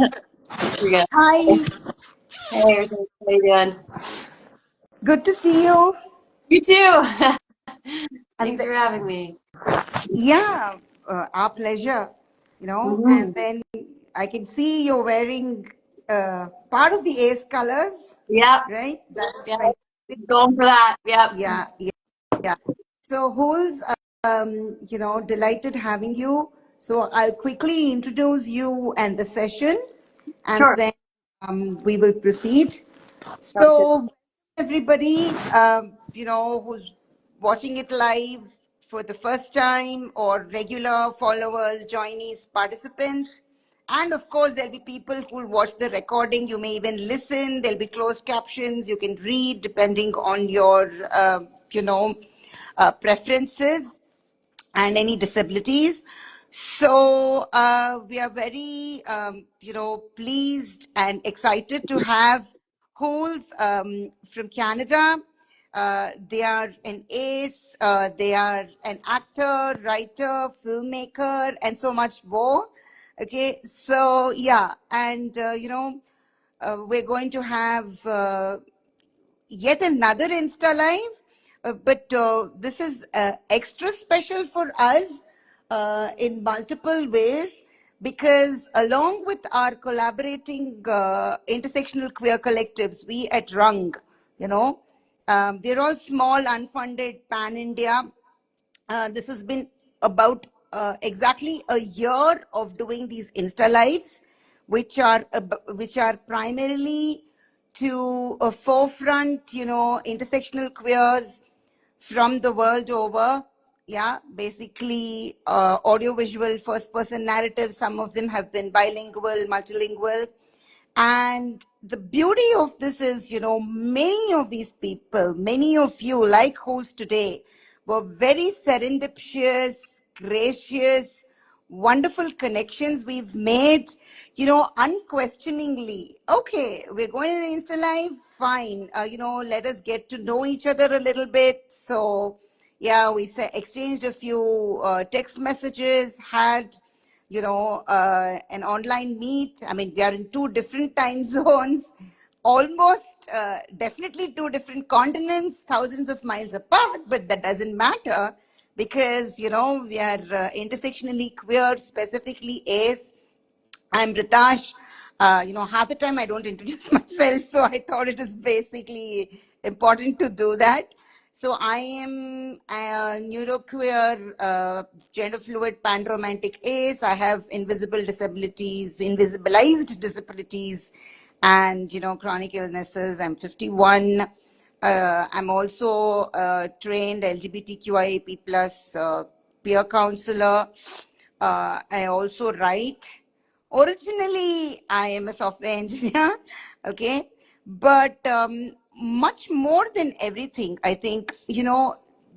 You're good. Hi, Hey, Ritash, how you doing? good to see you. You too. And Thanks for having me. yeah, our pleasure, And Hmm. then I can see you're wearing part of the Ace colors, Yep. right? That's Yep. fantastic. Going for that. Yep. Yeah, yeah, yeah. So, Hools, delighted having you. So, I'll quickly introduce you and the session, and Sure. then we will proceed. Sounds good. So, everybody, who's watching it live for the first time, or regular followers, joinees, participants, and of course, there'll be people who'll watch the recording. You may even listen. There'll be closed captions. You can read depending on your, preferences and any disabilities. So we are very, pleased and excited to have Hools from Canada. They are an ace. They are an actor, writer, filmmaker, and so much more. Okay, so yeah, and we're going to have yet another Insta Live, but this is extra special for us in multiple ways because, along with our collaborating intersectional queer collectives, we at Rung, they're all small, unfunded, pan India. This has been about exactly a year of doing these Insta lives, which are primarily to a forefront, intersectional queers from the world over. Yeah, basically audiovisual first person narratives. Some of them have been bilingual, multilingual. And the beauty of this is, many of these people, many of you, like Hools today, were very serendipitous, gracious, wonderful connections we've made, unquestioningly. Okay, we're going to Insta Live, fine. Let us get to know each other a little bit. So, yeah, we exchanged a few text messages, had an online meet. I mean, we are in two different time zones, almost definitely two different continents, thousands of miles apart, but that doesn't matter because, we are intersectionally queer, specifically ace. I'm Ritash. Half the time I don't introduce myself, so I thought it is basically important to do that. So I am a neuroqueer, gender fluid, panromantic ace. I have invisible disabilities, invisibilized disabilities, and chronic illnesses. I'm 51. I'm also a trained LGBTQIAP plus peer counselor. I also write. Originally, I am a software engineer, okay, but much more than everything, I think,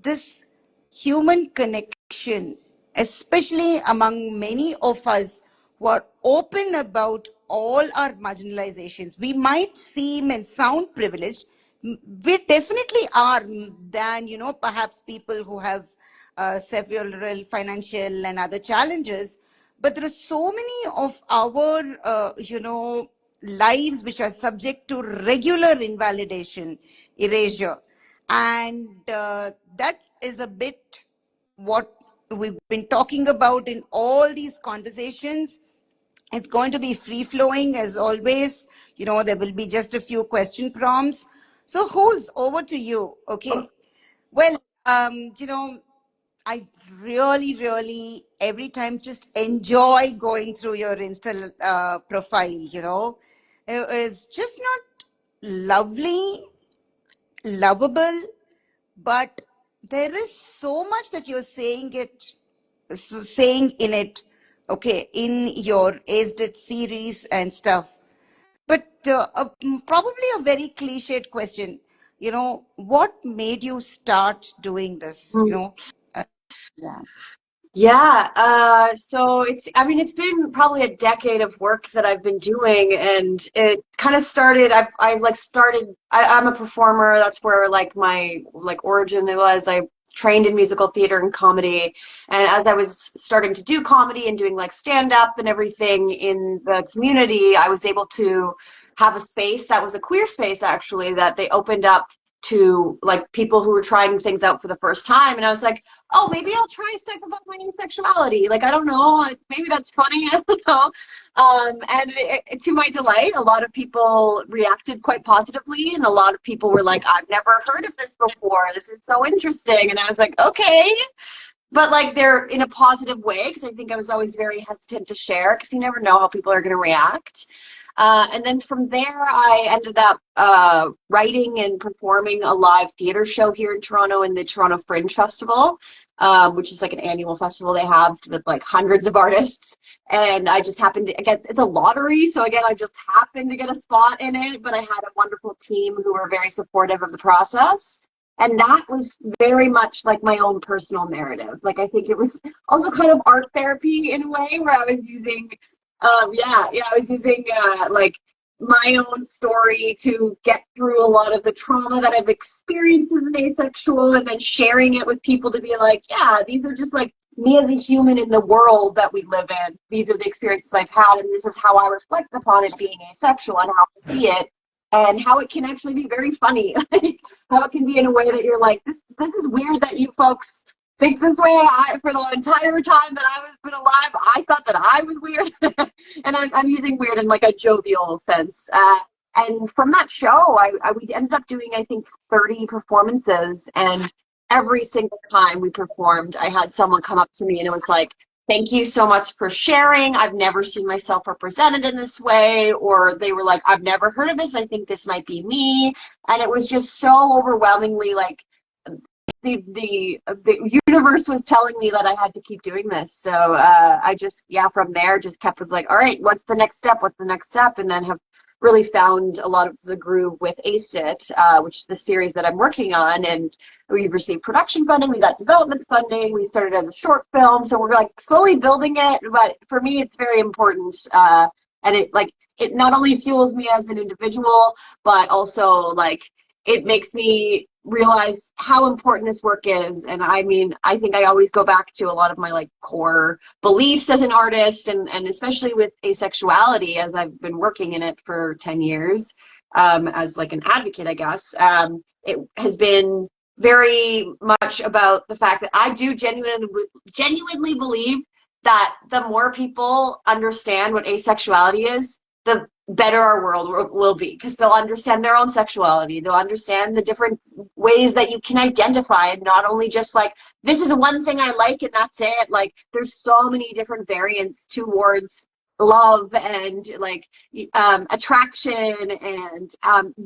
this human connection, especially among many of us who are open about all our marginalizations. We might seem and sound privileged. We definitely are than, perhaps people who have several financial and other challenges. But there are so many of our, lives which are subject to regular invalidation, erasure. And that is a bit what we've been talking about in all these conversations. It's going to be free flowing as always. There will be just a few question prompts. So, who's over to you? Okay. Well, I really, really every time just enjoy going through your Insta profile. It is just not lovely, lovable, but there is so much that you're saying in it. Okay, in your Aced It series and stuff. But probably a very cliched question. What made you start doing this? Uh, yeah. Yeah. So I mean, it's been probably a decade of work that I've been doing, and it kind of started. I'm a performer. That's where like my origin was. I trained in musical theater and comedy. And as I was starting to do comedy and doing like stand-up and everything in the community, I was able to have a space that was a queer space, actually, that they opened up to like people who were trying things out for the first time. And I was like, oh, maybe I'll try stuff about my asexuality. Like, I don't know, like, maybe that's funny. I don't know. And to my delight, a lot of people reacted quite positively, and a lot of people were like, I've never heard of this before. This is so interesting. And I was like, okay. But like they're in a positive way, because I think I was always very hesitant to share because you never know how people are going to react. And then from there, I ended up writing and performing a live theater show here in Toronto in the Toronto Fringe Festival, which is like an annual festival they have with like hundreds of artists. And I just happened to get, it's a lottery. So again, I just happened to get a spot in it, but I had a wonderful team who were very supportive of the process. And that was very much like my own personal narrative. Like, I think it was also kind of art therapy in a way, where I was using I was using like my own story to get through a lot of the trauma that I've experienced as an asexual, and then sharing it with people to be like, yeah, these are just like me as a human in the world that we live in. These are the experiences I've had, and this is how I reflect upon it being asexual and how I see it, and how it can actually be very funny. Like, how it can be in a way that you're like, this is weird that you folks think this way. For the entire time that I've been alive, I thought that I was weird. And I'm using weird in like a jovial sense. And from that show, we ended up doing, I think, 30 performances. And every single time we performed, I had someone come up to me and it was like, thank you so much for sharing. I've never seen myself represented in this way. Or they were like, I've never heard of this. I think this might be me. And it was just so overwhelmingly like, the universe was telling me that I had to keep doing this. So I just, from there just kept with like, all right, what's the next step? What's the next step? And then have really found a lot of the groove with Ace It, which is the series that I'm working on. And we received production funding, we got development funding, we started as a short film. So we're like slowly building it. But for me, it's very important. And it not only fuels me as an individual, but also like it makes me realize how important this work is. And I mean, I think I always go back to a lot of my like core beliefs as an artist, and especially with asexuality, as I've been working in it for 10 years, as like an advocate, I guess. It has been very much about the fact that I do genuinely believe that the more people understand what asexuality is, the better our world will be, because they'll understand their own sexuality. They'll understand the different ways that you can identify, and not only just like, this is one thing I like and that's it. Like, there's so many different variants towards love and like attraction and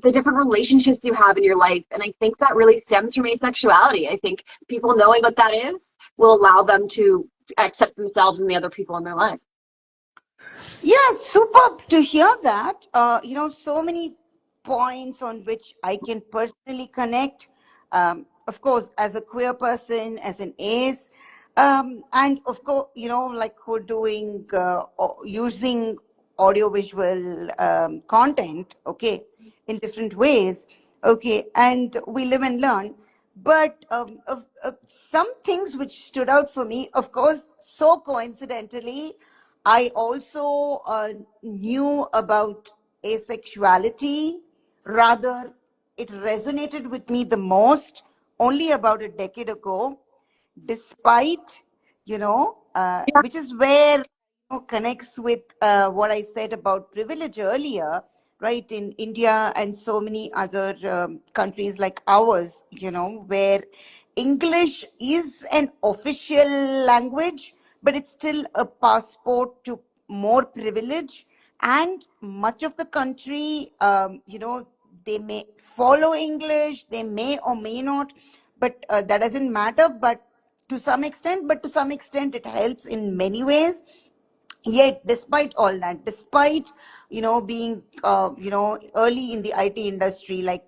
the different relationships you have in your life. And I think that really stems from asexuality. I think people knowing what that is will allow them to accept themselves and the other people in their life. Yeah, superb to hear that. So many points on which I can personally connect. Of course, as a queer person, as an ace, and of course, like who doing using audiovisual content, okay, in different ways, okay, and we live and learn. But some things which stood out for me, of course, so coincidentally, I also knew about asexuality. Rather, it resonated with me the most only about a decade ago, despite, which is where connects with what I said about privilege earlier, right? In India and so many other countries like ours, where English is an official language, but it's still a passport to more privilege. And much of the country, they may follow English, they may or may not, but that doesn't matter. But to some extent, it helps in many ways. Yet, despite all that, despite being early in the IT industry, like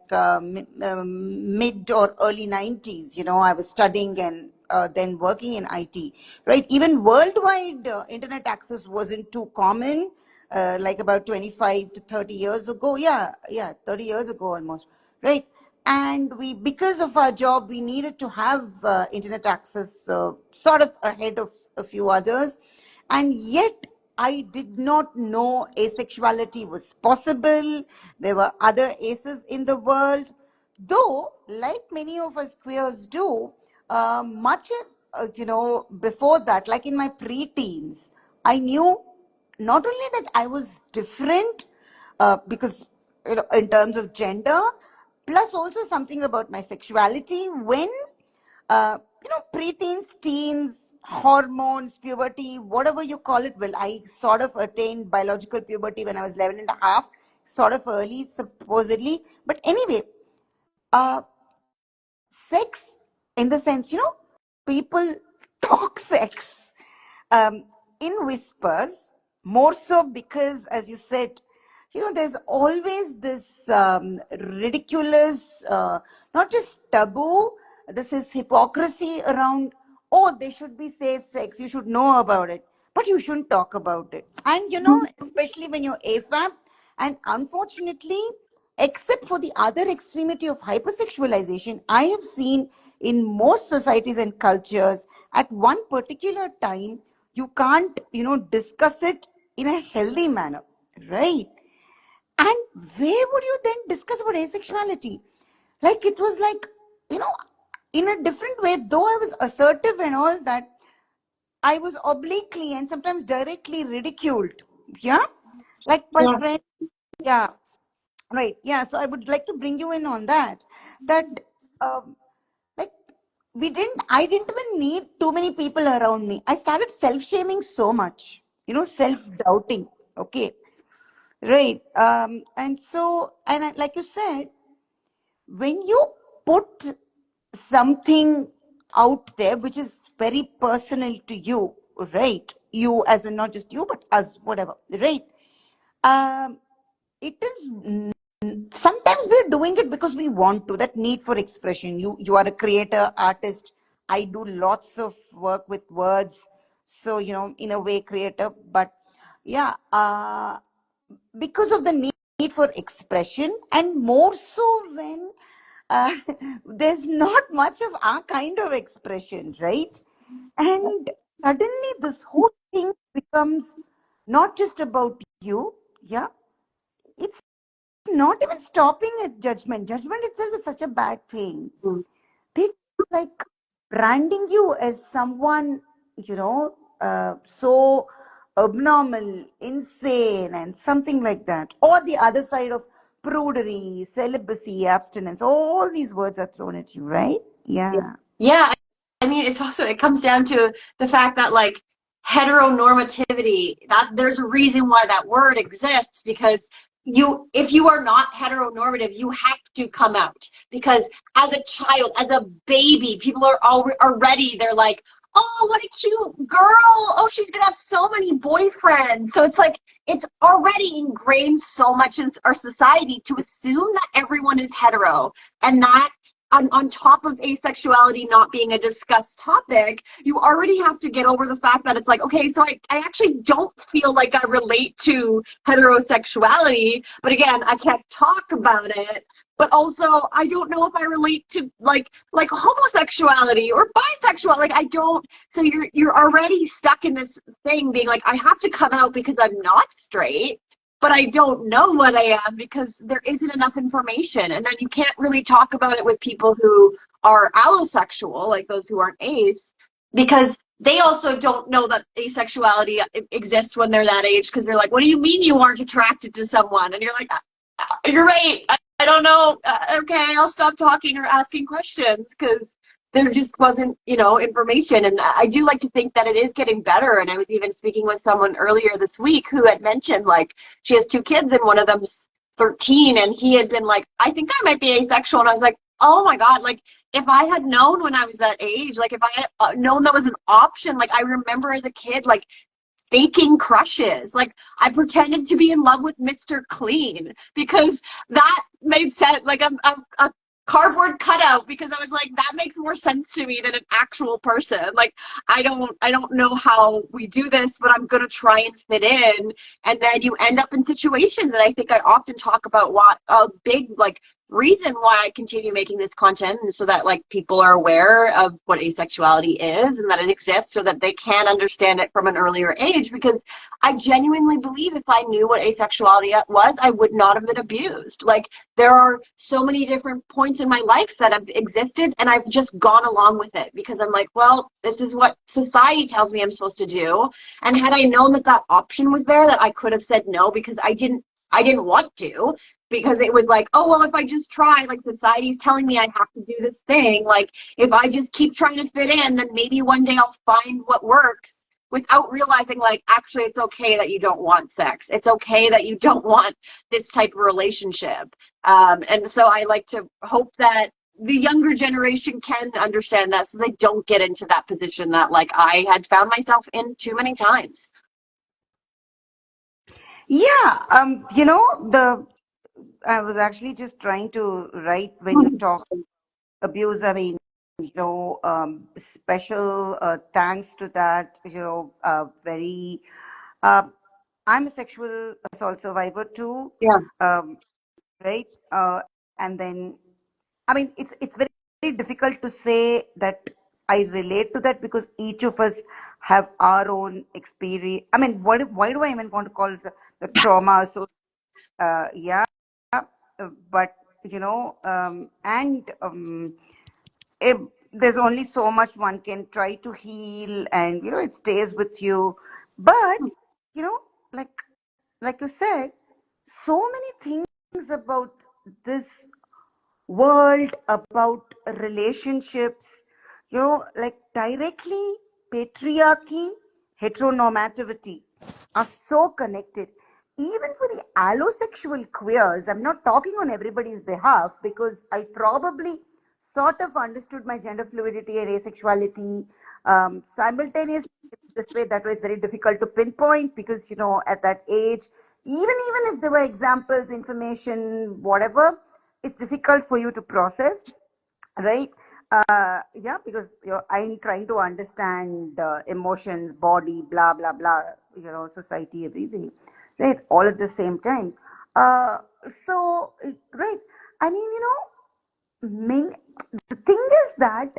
mid or early 90s, I was studying and then working in IT, right? Even worldwide internet access wasn't too common, like about 25 to 30 years ago. Yeah, 30 years ago almost, right? And we, because of our job, we needed to have internet access sort of ahead of a few others. And yet I did not know asexuality was possible. There were other aces in the world, though like many of us queers do, much before that, like in my pre-teens, I knew not only that I was different, because in terms of gender, plus also something about my sexuality. When preteens, teens, hormones, puberty, whatever you call it. Well, I sort of attained biological puberty when I was 11 and a half, sort of early supposedly, but anyway, uh sex, in the sense, people talk sex um, in whispers, more so because, as you said, there's always this ridiculous, not just taboo, this is hypocrisy around, oh, there should be safe sex, you should know about it, but you shouldn't talk about it. And, especially when you're AFAB, and unfortunately, except for the other extremity of hypersexualization, I have seen in most societies and cultures, at one particular time, you can't, discuss it in a healthy manner, right? And where would you then discuss about asexuality? Like, it was like, you know, in a different way, though I was assertive and all that, I was obliquely and sometimes directly ridiculed. Yeah. Like my Yeah. friend, yeah. Right. Yeah. So I would like to bring you in on that. That, um, like, I didn't even need too many people around me. I started self shaming so much, self doubting. Okay. Right. And so, like you said, when you put something out there which is very personal to you, right? You, as in not just you, but us, whatever, right? Um, it is sometimes we're doing it because we want to, that need for expression. You are a creator, artist. I do lots of work with words, so in a way creator. But yeah, because of the need for expression, and more so when uh, there's not much of our kind of expression, right? And suddenly this whole thing becomes not just about you. Yeah, it's not even stopping at judgment. Judgment itself is such a bad thing. Mm. They like branding you as someone, so abnormal, insane, and something like that. Or the other side of prudery, celibacy, abstinence. All these words are thrown at you, right? Yeah. Yeah. Yeah, I mean, it comes down to the fact that like heteronormativity, that there's a reason why that word exists, because if you are not heteronormative, you have to come out, because as a child, as a baby, people are already, they're like, oh, what a cute girl. Oh, she's gonna have so many boyfriends. So it's like it's already ingrained so much in our society to assume that everyone is hetero, and that on top of asexuality not being a discussed topic, you already have to get over the fact that it's like, okay, so I actually don't feel like I relate to heterosexuality, but again, I can't talk about it. But also, I don't know if I relate to like homosexuality or bisexual. Like I don't. So you're already stuck in this thing, being like, I have to come out because I'm not straight, but I don't know what I am because there isn't enough information. And then you can't really talk about it with people who are allosexual, like those who aren't ace, because they also don't know that asexuality exists when they're that age, because they're like, what do you mean you aren't attracted to someone? And you're like, you're right. I don't know. Okay, I'll stop talking or asking questions because there just wasn't, information. And I do like to think that it is getting better. And I was even speaking with someone earlier this week who had mentioned like she has two kids and one of them's 13, and he had been like, I think I might be asexual. And I was like, oh my God, like if I had known when I was that age, like if I had known that was an option, like I remember as a kid, like faking crushes. Like I pretended to be in love with Mr. Clean because that made sense. Like a cardboard cutout, because I was like, that makes more sense to me than an actual person. Like I don't know how we do this, but I'm gonna try and fit in. And then you end up in situations that I think I often talk about, what a big like reason why I continue making this content, and so that like people are aware of what asexuality is and that it exists so that they can understand it from an earlier age, because I genuinely believe if I knew what asexuality was, I would not have been abused. Like there are so many different points in my life that have existed and I've just gone along with it because I'm like, well, this is what society tells me I'm supposed to do. And had I known that that option was there, that I could have said no because I didn't want to, because it was like, oh, well, if I just try, like society's telling me I have to do this thing. Like if I just keep trying to fit in, then maybe one day I'll find what works, without realizing like, actually, it's okay that you don't want sex. It's okay that you don't want this type of relationship. And so I like to hope that the younger generation can understand that so they don't get into that position that like I had found myself in too many times. Yeah, the I was actually just trying to write when you talk abuse. I mean, special thanks to that. Very. Uh, I'm a sexual assault survivor too. Yeah. Um, right. And then, I mean, it's very, very difficult to say that I relate to that because each of us have our own experience. I mean, why do I even want to call it the trauma? So, yeah, but and if there's only so much one can try to heal, and it stays with you. But you know, like you said, so many things about this world, about relationships, like directly patriarchy, heteronormativity are so connected. Even for the allosexual queers, I'm not talking on everybody's behalf because I probably sort of understood my gender fluidity and asexuality simultaneously. This way, that way, it's very difficult to pinpoint because at that age, even if there were examples, information, whatever, it's difficult for you to process, right? Yeah, because I'm trying to understand emotions, body, blah blah blah, society, everything, right, all at the same time. uh, right, I mean, main, the thing is that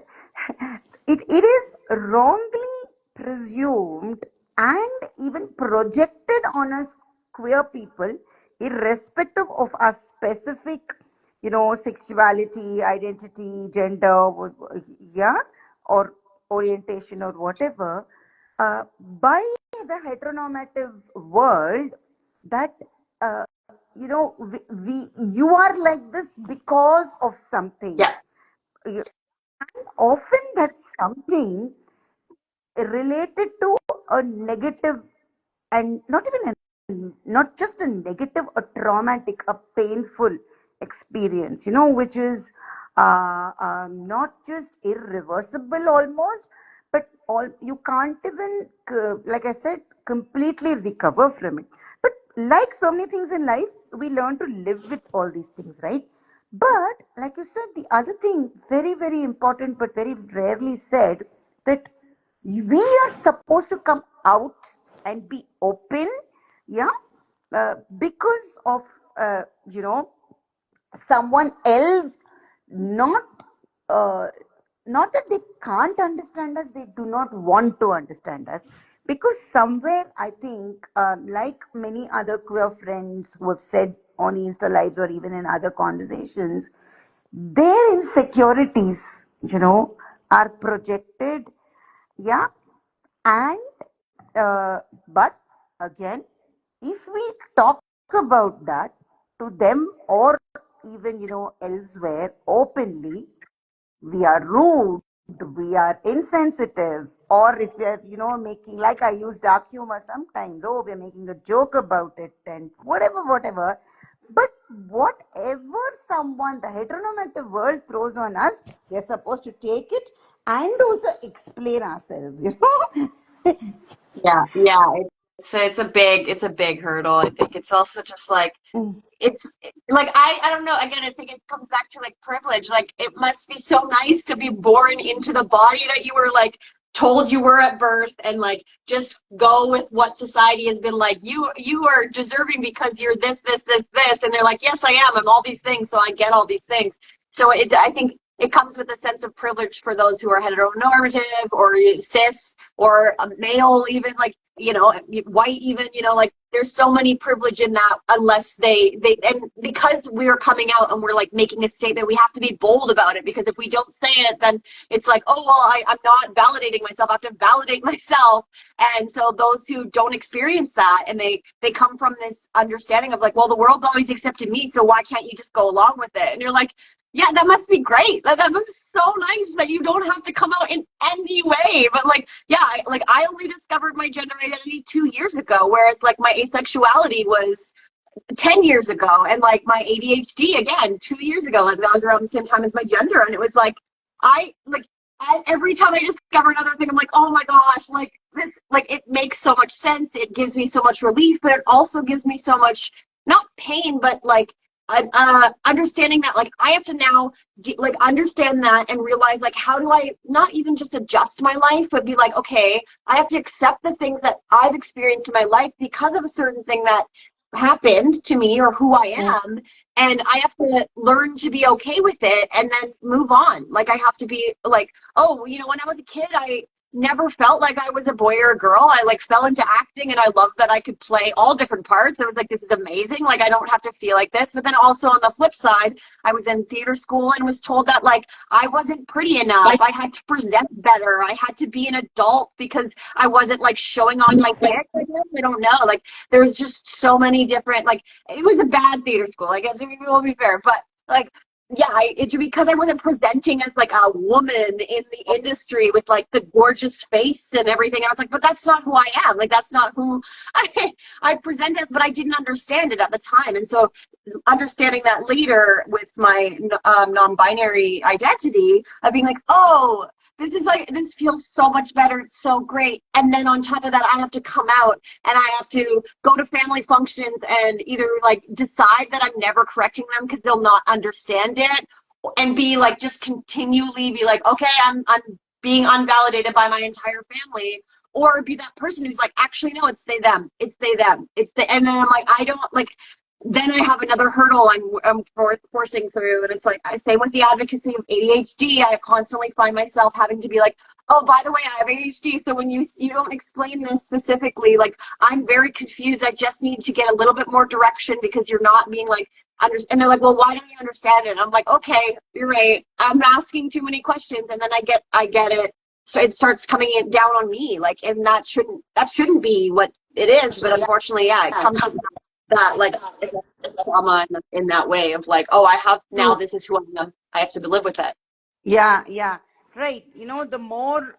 it is wrongly presumed and even projected on us queer people, irrespective of our specific, sexuality, identity, gender, yeah, or orientation or whatever, by the heteronormative world, that you are like this because of something. Yeah. You- Often that's something related to a negative, and not just a negative, a traumatic, a painful experience, which is not just irreversible almost, but all you can't even, like I said, completely recover from it. But like so many things in life, we learn to live with all these things, right? But like you said, the other thing, very, very important, but very rarely said, that we are supposed to come out and be open, yeah, because of someone else, not uh, not that they can't understand us, they do not want to understand us, because somewhere I think, like many other queer friends who have said on Insta lives or even in other conversations, their insecurities, are projected, yeah. And but again, if we talk about that to them, or even elsewhere openly, we are rude, we are insensitive, or if we are making, like I use dark humor sometimes, oh, we're making a joke about it and whatever. But whatever someone, the heteronormative world throws on us, we're supposed to take it and also explain ourselves, Yeah, yeah, it's a big hurdle. I think it's also just like it's like I don't know. Again, I think it comes back to like privilege. Like it must be so nice to be born into the body that you were like told you were at birth, and like just go with what society has been like, you are deserving because you're this, and they're like, yes, I am, I'm all these things, so I get all these things. So I think it comes with a sense of privilege for those who are heteronormative or cis or male, even, like, white, even, like there's so many privilege in that, unless they and because we're coming out and we're like making a statement, we have to be bold about it, because if we don't say it, then it's like, oh well, I'm not validating myself, I have to validate myself. And so those who don't experience that, and they come from this understanding of like, well, the world's always accepted me, so why can't you just go along with it? And you're like, yeah, that must be great. That must be so nice that you don't have to come out in any way. But like, yeah, I only discovered my gender identity 2 years ago, whereas like my asexuality was 10 years ago, and like my ADHD again 2 years ago. Like that was around the same time as my gender, and it was like every time I discover another thing, I'm like, oh my gosh, like this, like it makes so much sense. It gives me so much relief, but it also gives me so much, not pain, but like understanding that like I have to now like understand that and realize like, how do I not even just adjust my life, but be like, okay, I have to accept the things that I've experienced in my life because of a certain thing that happened to me or who I am, and I have to learn to be okay with it and then move on. Like I have to be like, oh, when I was a kid, I never felt like I was a boy or a girl. I like fell into acting, and I loved that I could play all different parts. I was like, this is amazing. Like I don't have to feel like this. But then also on the flip side, I was in theater school and was told that like I wasn't pretty enough. I had to present better. I had to be an adult because I wasn't like showing off my tits. I don't know. Like there's just so many different, like it was a bad theater school, I guess, we will be fair. But like, yeah, because I wasn't presenting as like a woman in the industry with like the gorgeous face and everything. I was like, but that's not who I am. Like that's not who I present as. But I didn't understand it at the time, and so understanding that later with my non-binary identity, of being like, oh, this is like, this feels so much better. It's so great. And then on top of that, I have to come out and I have to go to family functions and either like decide that I'm never correcting them because they'll not understand it, and be like, just continually be like, okay, I'm being unvalidated by my entire family, or be that person who's like, actually no, it's they them, it's they them, it's the, and then I'm like, I don't like, then I have another hurdle I'm forcing through. And it's like, I say with the advocacy of ADHD, I constantly find myself having to be like, oh, by the way, I have ADHD. So when you don't explain this specifically, like I'm very confused. I just need to get a little bit more direction because you're not being like, and they're like, well, why don't you understand it? And I'm like, okay, you're right. I'm asking too many questions. And then I get it. So it starts coming down on me. Like, and that shouldn't be what it is. But unfortunately, yeah, it comes with that like trauma in that way of like, oh, I have now, this is who I am, I have to live with it. Yeah, right. The more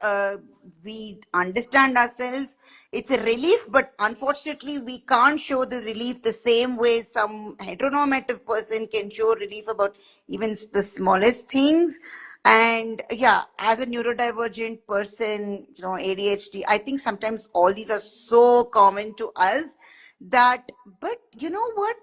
we understand ourselves, it's a relief, but unfortunately, we can't show the relief the same way some heteronormative person can show relief about even the smallest things. And yeah, as a neurodivergent person, ADHD, I think sometimes all these are so common to us that, but you know what?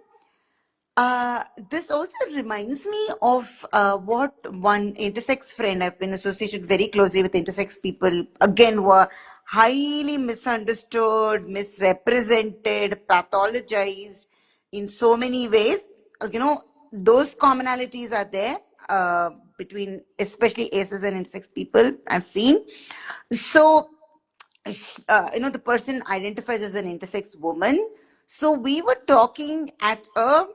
This also reminds me of what one intersex friend, I've been associated very closely with intersex people, again, were highly misunderstood, misrepresented, pathologized in so many ways. Those commonalities are there between especially aces and intersex people I've seen. So, the person identifies as an intersex woman. So we were talking at a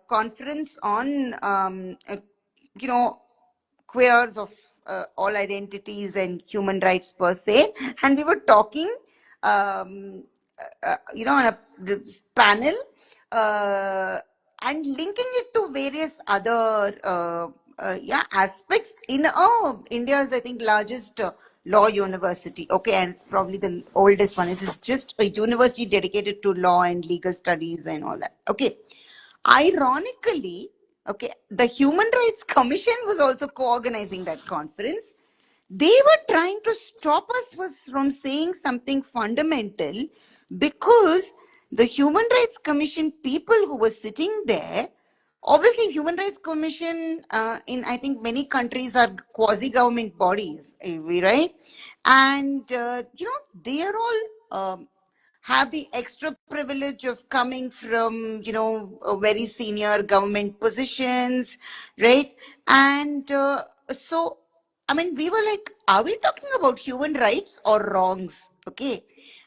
conference on, you know, queers of all identities and human rights per se, and we were talking, on a panel, and linking it to various other aspects in India's, I think, largest law university. Okay, and it's probably the oldest one. It is just a university dedicated to law and legal studies and all that. Okay. Ironically, okay, the Human Rights Commission was also co-organizing that conference. They were trying to stop us from saying something fundamental, because the Human Rights Commission people who were sitting there obviously Human Rights Commission in I think many countries are quasi-government bodies, right? And they are all have the extra privilege of coming from very senior government positions, right? And so I mean, we were like, are we talking about human rights or wrongs? Okay.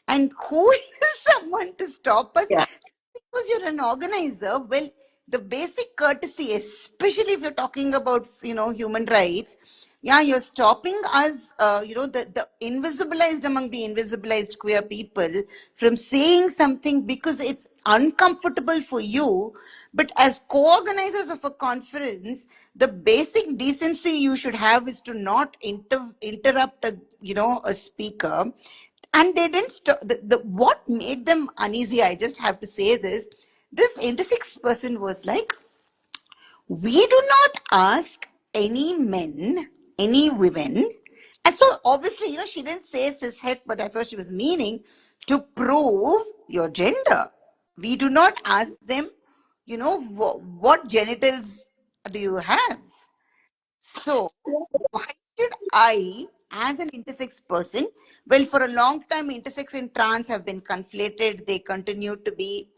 And who is someone to stop us? Yeah. Because you're an organizer, well, the basic courtesy, especially if you're talking about human rights, yeah, you're stopping us, the invisibilized among the invisibilized queer people from saying something because it's uncomfortable for you. But as co-organizers of a conference, the basic decency you should have is to not interrupt a speaker. And they didn't stop. What made them uneasy, I just have to say this intersex person was like, we do not ask any men, any women. And so obviously, she didn't say cishet, but that's what she was meaning, to prove your gender. We do not ask them, what genitals do you have? So why should I, as an intersex person, well, for a long time, intersex and trans have been conflated. They continue to be,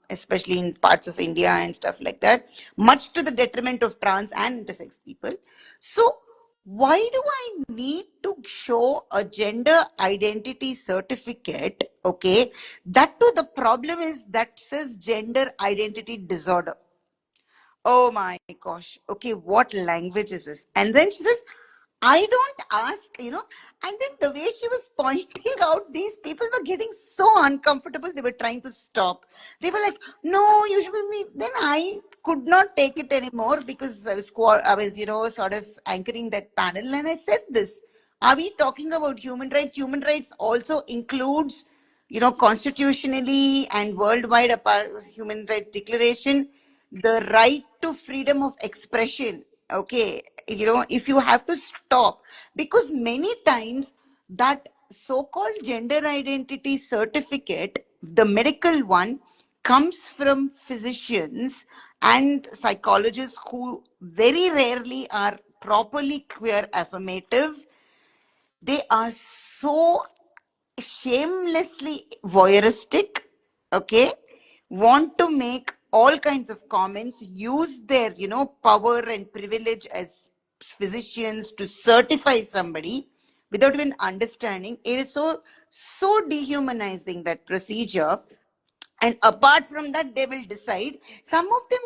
especially in parts of India and stuff like that, much to the detriment of trans and intersex people. So why do I need to show a gender identity certificate? Okay, that too, the problem is that says gender identity disorder. Oh my gosh. Okay, what language is this? And then she says, I don't ask, and then the way she was pointing out, these people were getting so uncomfortable, they were trying to stop. They were like, no, you should be. Then I could not take it anymore because I was, sort of anchoring that panel. And I said this, are we talking about human rights? Human rights also includes, constitutionally and worldwide apart, human rights declaration, the right to freedom of expression. Okay, if you have to stop, because many times that so-called gender identity certificate, the medical one, comes from physicians and psychologists who very rarely are properly queer affirmative. They are so shamelessly voyeuristic, okay, want to make all kinds of comments, use their, power and privilege as physicians to certify somebody without even understanding. It is so dehumanizing, that procedure. And apart from that, they will decide. Some of them,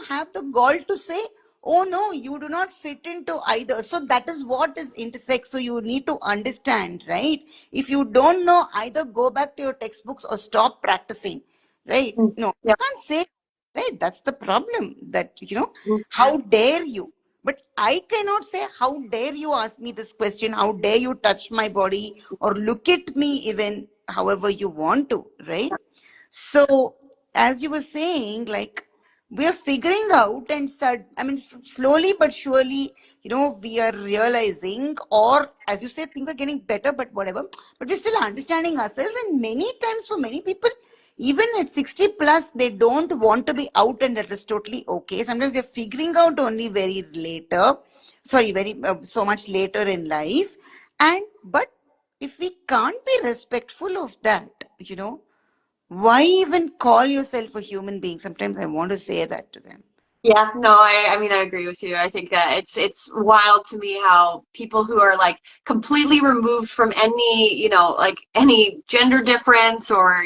have the gall to say, oh no, you do not fit into either. So that is what is intersex. So you need to understand, right? If you don't know either, go back to your textbooks or stop practicing, right? No, you Yeah. can't say, right? That's the problem, that, Mm. how dare you? But I cannot say, how dare you ask me this question? How dare you touch my body or look at me even however you want to, right? So, as you were saying, like, we are figuring out, and slowly but surely, we are realizing, or as you say, things are getting better, but whatever. But we're still understanding ourselves, and many times for many people, even at 60 plus, they don't want to be out, and that is totally okay. Sometimes they're figuring out only very later, very so much later in life, but if we can't be respectful of that, why even call yourself a human being? Sometimes I want to say that to them. Yeah, no, I mean, I agree with you. I think that it's wild to me how people who are like completely removed from any, like any gender difference or,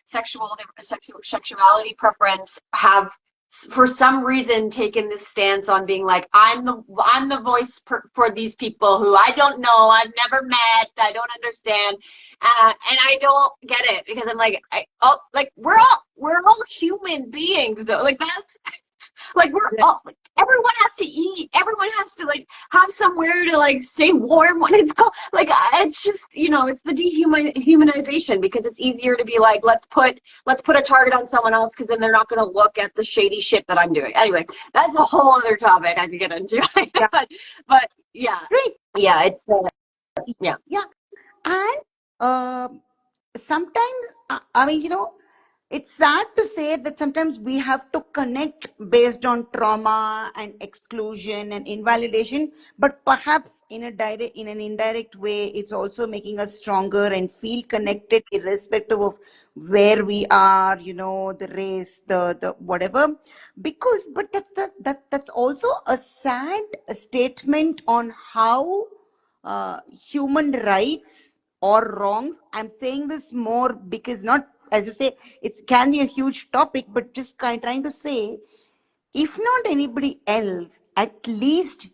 sexuality preference have for some reason taken this stance on being like, I'm the voice for these people who I don't know, I've never met, I don't understand. And I don't get it because I'm like, we're all human beings though. Like that's like we're all like everyone has to eat. Everyone has to like have somewhere to like stay warm when it's cold. Like it's just it's the dehumanization because it's easier to be like let's put a target on someone else because then they're not going to look at the shady shit that I'm doing. Anyway, that's a whole other topic I could get into. Yeah. but yeah, Right. yeah, it's yeah. Yeah. And sometimes, I mean, it's sad to say that sometimes we have to connect based on trauma and exclusion and invalidation, but perhaps in in an indirect way, it's also making us stronger and feel connected irrespective of where we are, the race, the whatever. Because, but that's also a sad statement on how human rights or wrongs. I'm saying this more because, not as you say, it can be a huge topic, but just trying to say, if not anybody else, at least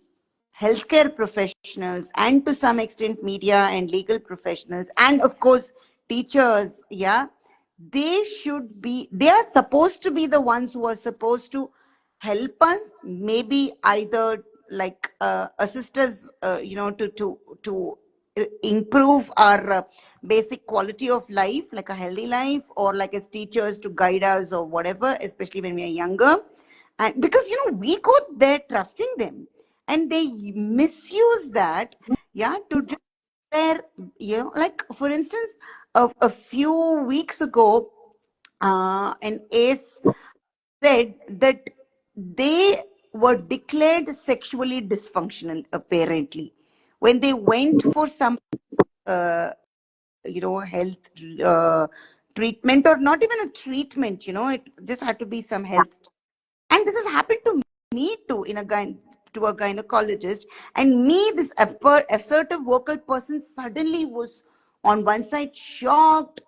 healthcare professionals, and to some extent media and legal professionals, and of course teachers, yeah, they are supposed to be the ones who are supposed to help us, maybe either like assist us, to improve our basic quality of life, like a healthy life, or like as teachers to guide us or whatever, especially when we are younger. And because we go there trusting them, and they misuse that, yeah, to just their, like for instance, a few weeks ago, an ace said that they were declared sexually dysfunctional, apparently, when they went for some uh, health uh, treatment, or not even a treatment, it just had to be some health. And this has happened to me too, to a gynecologist. And me, this assertive vocal person, suddenly was on one side shocked,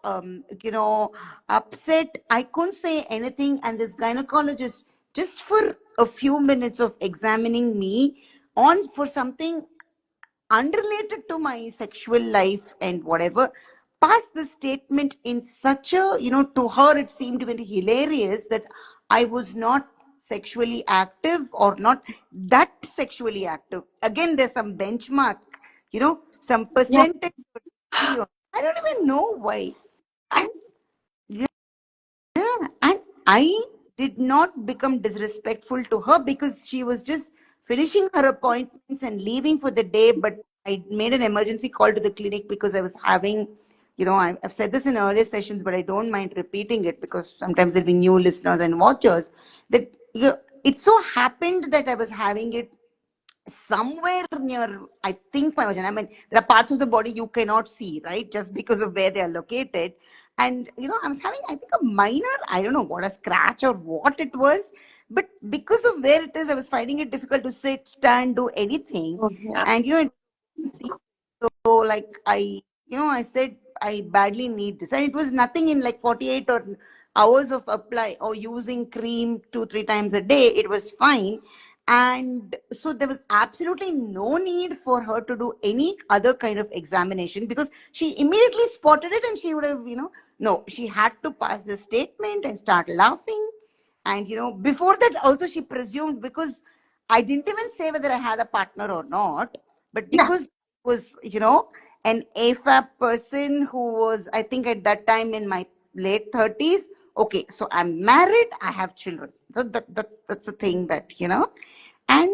upset. I couldn't say anything. And this gynecologist, just for a few minutes of examining me on for something unrelated to my sexual life and whatever, passed the statement in such a, to her it seemed very hilarious that I was not sexually active, or not that sexually active. Again, there's some benchmark, some Yeah. percentage. I don't even know why. And yeah, and I did not become disrespectful to her because she was just finishing her appointments and leaving for the day. But I made an emergency call to the clinic because I was having, I've said this in earlier sessions, but I don't mind repeating it because sometimes there'll be new listeners and watchers. That it so happened that I was having it somewhere near, I think, my vagina. I mean, there are parts of the body you cannot see, right? Just because of where they are located. And, I was having, I think, a minor, I don't know what, a scratch or what it was. But because of where it is, I was finding it difficult to sit, stand, do anything. Oh, yeah. And, so like I said, I badly need this. And it was nothing in like 48 or hours of apply or using cream 2-3 times a day. It was fine. And so there was absolutely no need for her to do any other kind of examination, because she immediately spotted it, and she would have, no, she had to pass the statement and start laughing. And before that also she presumed, because I didn't even say whether I had a partner or not, but Yeah. because was, an AFAB person who was, I think at that time in my late 30s. Okay, so I'm married, I have children. So that's the thing that, and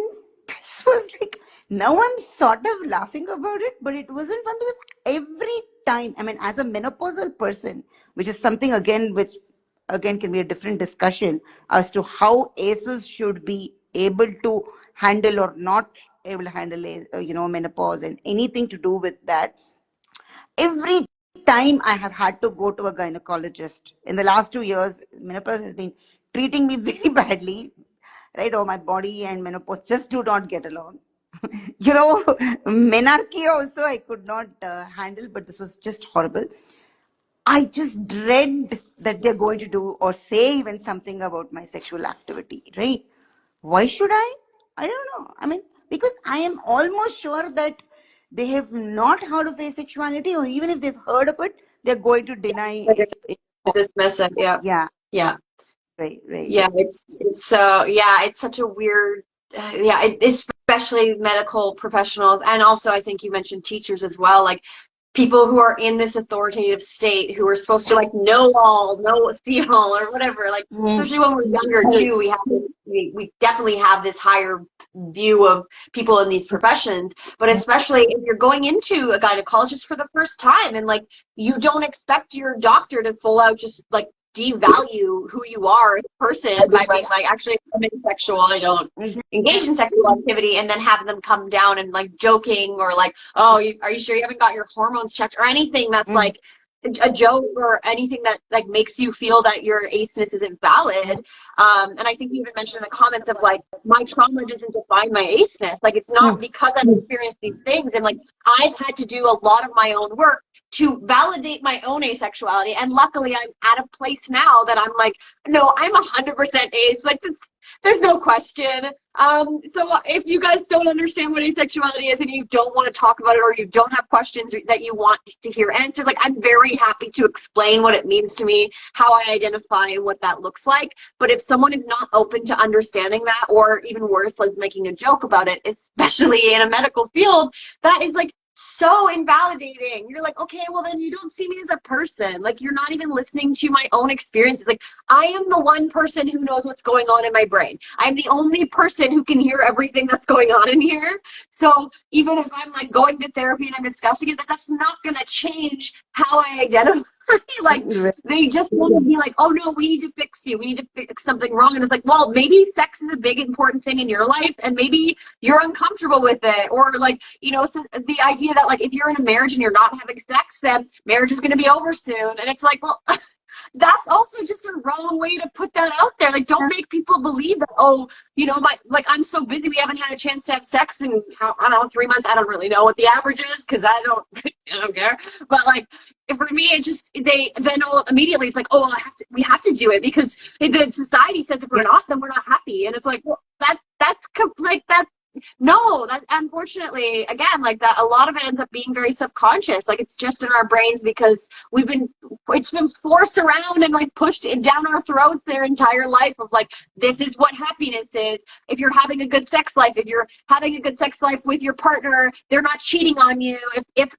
this was like, now I'm sort of laughing about it, but it wasn't fun because every time, I mean, as a menopausal person, which is something again, which again can be a different discussion as to how ACEs should be able to handle or not able to handle, menopause and anything to do with that. Every time I have had to go to a gynecologist in the last 2 years, menopause has been treating me very badly, right? Or my body and menopause just do not get along. Menarche also I could not handle, but this was just horrible. I just dread that they're going to do or say even something about my sexual activity, right? Why should I? I don't know. I mean, because I am almost sure that they have not heard of asexuality, or even if they've heard of it, they're going to deny They're it's gonna dismiss it. Yeah. yeah, Yeah. right, right. Yeah. Yeah, it's such a weird, yeah, especially medical professionals. And also, I think you mentioned teachers as well. Like, people who are in this authoritative state, who are supposed to like know all, see all, or whatever. Like, Mm. especially when we're younger too, we definitely have this higher view of people in these professions. But especially if you're going into a gynecologist for the first time, and like, you don't expect your doctor to full out just like devalue who you are as a person by being like, actually, I'm asexual, I don't engage in sexual activity, and then have them come down and like joking or like, oh, are you sure you haven't got your hormones checked, or anything that's like a joke or anything that like makes you feel that your aceness isn't valid. And I think you even mentioned in the comments of like, my trauma doesn't define my aceness. Like, it's not because I've experienced these things, and like I've had to do a lot of my own work to validate my own asexuality. And luckily I'm at a place now that I'm like, no, I'm 100% ace. Like, there's no question. So if you guys don't understand what asexuality is and you don't want to talk about it, or you don't have questions that you want to hear answered, like, I'm very happy to explain what it means to me, how I identify, and what that looks like. But if someone is not open to understanding that, or even worse, like making a joke about it, especially in a medical field, that is like so invalidating. You're like, okay, well then you don't see me as a person. Like, you're not even listening to my own experiences. Like, I am the one person who knows what's going on in my brain. I'm the only person who can hear everything that's going on in here. So even if I'm like going to therapy and I'm discussing it, that's not gonna change how I identify. Like, they just want to be like, oh no, we need to fix you, we need to fix something wrong. And it's like, well, maybe sex is a big important thing in your life, and maybe you're uncomfortable with it. Or like, you know, so the idea that like, if you're in a marriage and you're not having sex, then marriage is going to be over soon. And it's like, well, that's also just a wrong way to put that out there. Like, don't make people believe that, oh, you know, like, I'm so busy, we haven't had a chance to have sex in, I don't know, 3 months. I don't really know what the average is, because I don't care. But like, for me, it just, they then immediately it's like, oh, well, we have to do it because the society says if we're not, then we're not happy. And it's like, well, that's like that. No, that unfortunately, again, like that, a lot of it ends up being very subconscious. Like, it's just in our brains because it's been forced around and like pushed down our throats their entire life of like, this is what happiness is. If you're having a good sex life, if you're having a good sex life with your partner, they're not cheating on you. If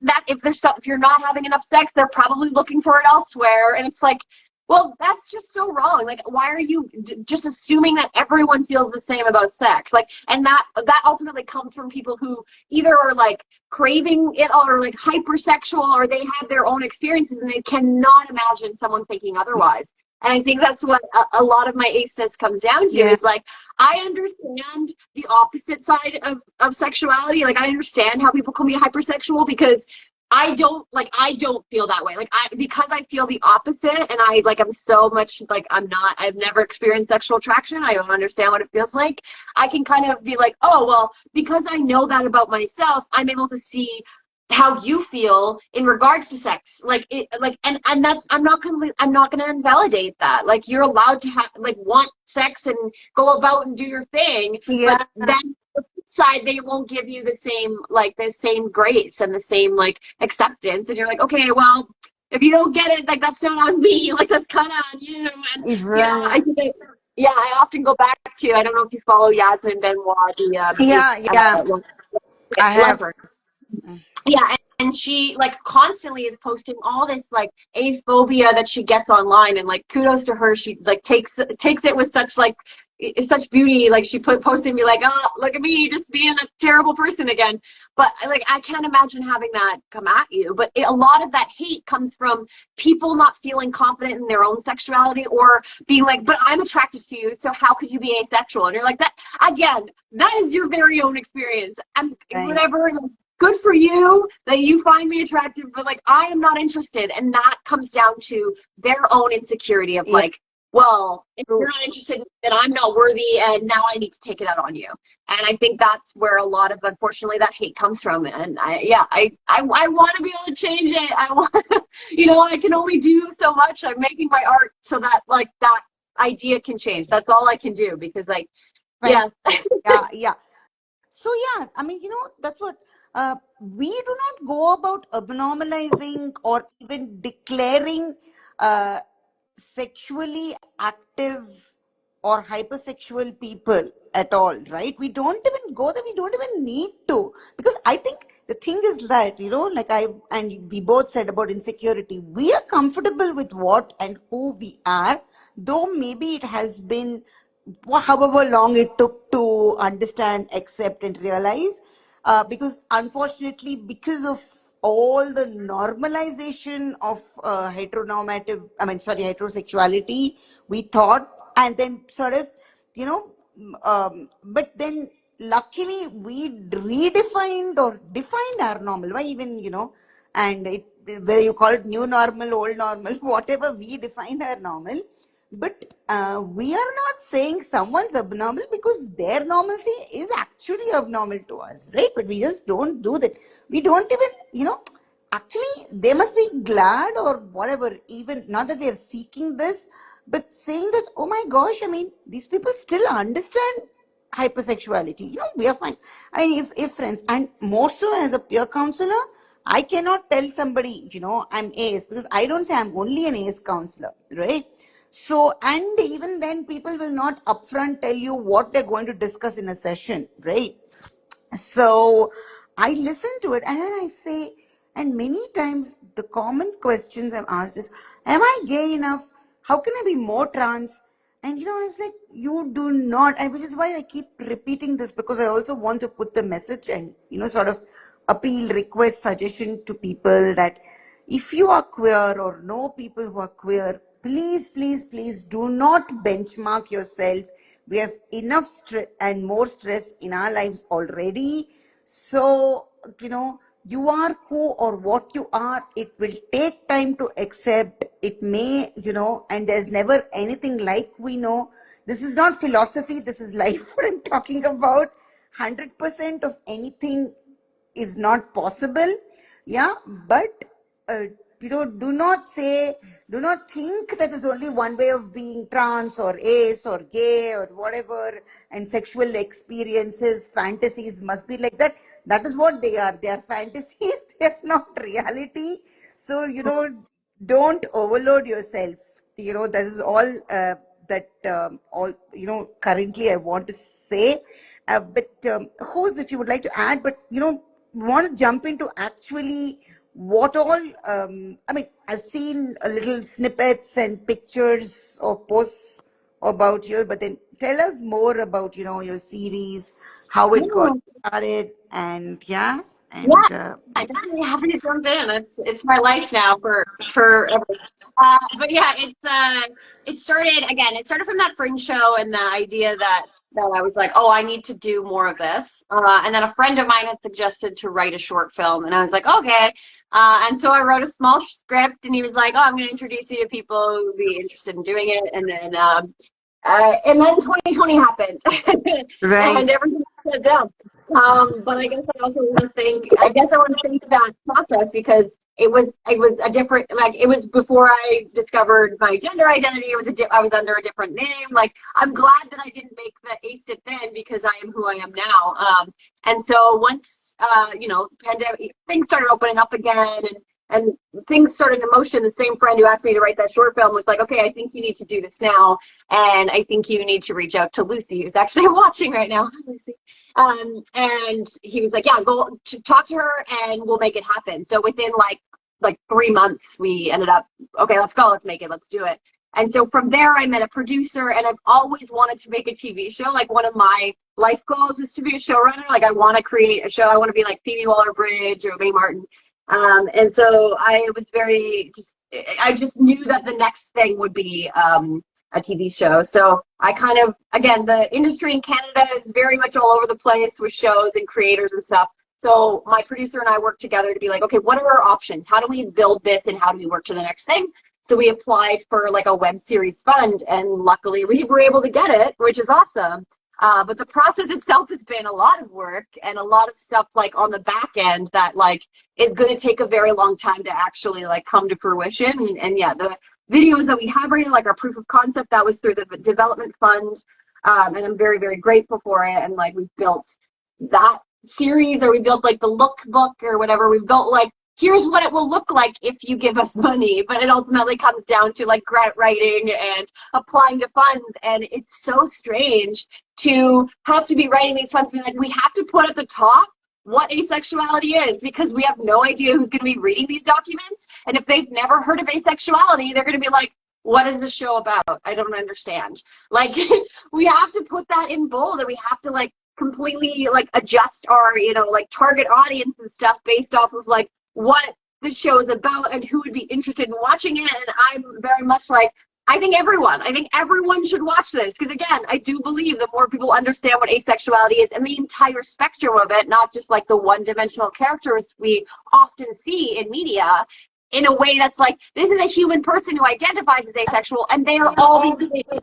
you're not having enough sex, they're probably looking for it elsewhere. And it's like, well, that's just so wrong. Like, why are you just assuming that everyone feels the same about sex? Like, and that ultimately comes from people who either are like craving it, or like hypersexual, or they have their own experiences and they cannot imagine someone thinking otherwise. And I think that's what a lot of my aceness comes down to, is like, I understand the opposite side of sexuality. Like, I understand how people can be hypersexual, because I don't feel that way. Like, because I feel the opposite, and I'm so much like, I've never experienced sexual attraction. I don't understand what it feels like. I can kind of be like, oh, well, because I know that about myself, I'm able to see how you feel in regards to sex. And that's, I'm not going to invalidate that. Like, you're allowed to have, like, want sex and go about and do your thing. But then side, they won't give you the same grace and the same like acceptance, and you're like, okay, well, if you don't get it, like, that's not on me, like, that's kind of on you. And I often go back to, I don't know if you follow Yasmin Benoit, the I have. leopard. Yeah, and she like constantly is posting all this like aphobia that she gets online, and like, kudos to her. She like takes it with such like such beauty. Like, she posting me like, oh, look at me just being a terrible person again. But like, I can't imagine having that come at you. But a lot of that hate comes from people not feeling confident in their own sexuality, or being like, but I'm attracted to you, so how could you be asexual? And you're like, that again, that is your very own experience. Whatever. Like, good for you that you find me attractive, but like, I am not interested. And that comes down to their own insecurity of like, well, if you're not interested, then I'm not worthy, and now I need to take it out on you. And I think that's where a lot of, unfortunately, that hate comes from. And I want to be able to change it. I want, I can only do so much. I'm making my art so that like that idea can change. That's all I can do, because like, yeah. So I mean, that's what we do not go about abnormalizing or even declaring sexually active or hypersexual people at all, right? We don't even go there. We don't even need to, because I think the thing is that, we both said about insecurity, we are comfortable with what and who we are, though maybe it has been however long it took to understand, accept, and realize, because unfortunately, because of all the normalization of heterosexuality, we thought, and then sort of, you know, but then luckily we redefined or defined our normal. Why even, you know, and it, whether you call it new normal, old normal, whatever, we defined our normal. But we are not saying someone's abnormal because their normalcy is actually abnormal to us, right? But we just don't do that. We don't even, you know, actually, they must be glad or whatever, even not that we are seeking this, but saying that, oh my gosh, I mean, these people still understand hypersexuality. You know, we are fine. I mean, if friends, and more so as a peer counselor, I cannot tell somebody, you know, I'm ACE, because I don't say I'm only an ACE counselor, right? So, and even then, people will not upfront tell you what they're going to discuss in a session, right? So I listen to it and then I say, and many times the common questions I'm asked is, am I gay enough? How can I be more trans? And you know, I was like, you do not, and which is why I keep repeating this, because I also want to put the message and, you know, sort of appeal, request, suggestion to people that if you are queer or know people who are queer, please, please, please do not benchmark yourself. We have enough stress and more stress in our lives already. So, you know, you are who or what you are. It will take time to accept. It may, you know, and there's never anything like we know. This is not philosophy. This is life, what I'm talking about. 100% of anything is not possible. Yeah, but uh, you know, do not think that is only one way of being trans or ace or gay or whatever, and sexual experiences, fantasies must be like that. That is what they are. They are fantasies. They are not reality. So, you know, don't overload yourself. You know, this is all all, you know, currently I want to say. But Hools, if you would like to add, but you know, we want to jump into actually what all. I mean, I've seen a little snippets and pictures or posts about you, but then tell us more about, you know, your series, how it got Yeah. started, and yeah, Yeah, and definitely happy to jump in. It's my life now for forever. But yeah, it started again. It started from that Fringe show and the idea that I was like, oh, I need to do more of this. And then a friend of mine had suggested to write a short film, and I was like, okay. And so I wrote a small script, and he was like, oh, I'm going to introduce you to people who would be interested in doing it, and then 2020 happened, right. and everything shut down. But I guess I guess I want to thank that process, because it was a different, like, it was before I discovered my gender identity. I was under a different name. Like, I'm glad that I didn't make the ace it then, because I am who I am now. And so once you know, pandemic things started opening up again, and things started in motion, the same friend who asked me to write that short film was like, okay, I think you need to do this now, and I think you need to reach out to Lucy, who's actually watching right now. Hi, Lucy. And he was like, yeah, go to talk to her and we'll make it happen. So within like 3 months, we ended up, okay, let's go, let's make it, let's do it. And so from there, I met a producer, and I've always wanted to make a TV show. Like, one of my life goals is to be a showrunner. Like, I want to create a show. I want to be like Phoebe Waller-Bridge or Mae Martin. And so I just knew that the next thing would be a TV show. So I kind of, again, the industry in Canada is very much all over the place with shows and creators and stuff. So my producer and I worked together to be like, okay, what are our options? How do we build this, and how do we work to the next thing? So we applied for like a web series fund, and luckily we were able to get it, which is awesome. But the process itself has been a lot of work and a lot of stuff like on the back end that like is going to take a very long time to actually like come to fruition. And yeah, the videos that we have right now, like our proof of concept, that was through the development fund. And I'm very, very grateful for it. And like, we've built that series, or we built like the lookbook or whatever. We've built like, here's what it will look like if you give us money. But it ultimately comes down to like grant writing and applying to funds. And it's so strange to have to be writing these funds, be like, we have to put at the top what asexuality is, because we have no idea who's going to be reading these documents. And if they've never heard of asexuality, they're going to be like, what is the show about? I don't understand. Like, we have to put that in bold, and we have to like completely like adjust our, you know, like target audience and stuff based off of like what the show is about and who would be interested in watching it. And I'm very much like, I think everyone should watch this, because again, I do believe the more people understand what asexuality is and the entire spectrum of it, not just like the one-dimensional characters we often see in media, in a way that's like, this is a human person who identifies as asexual, and they are all these things.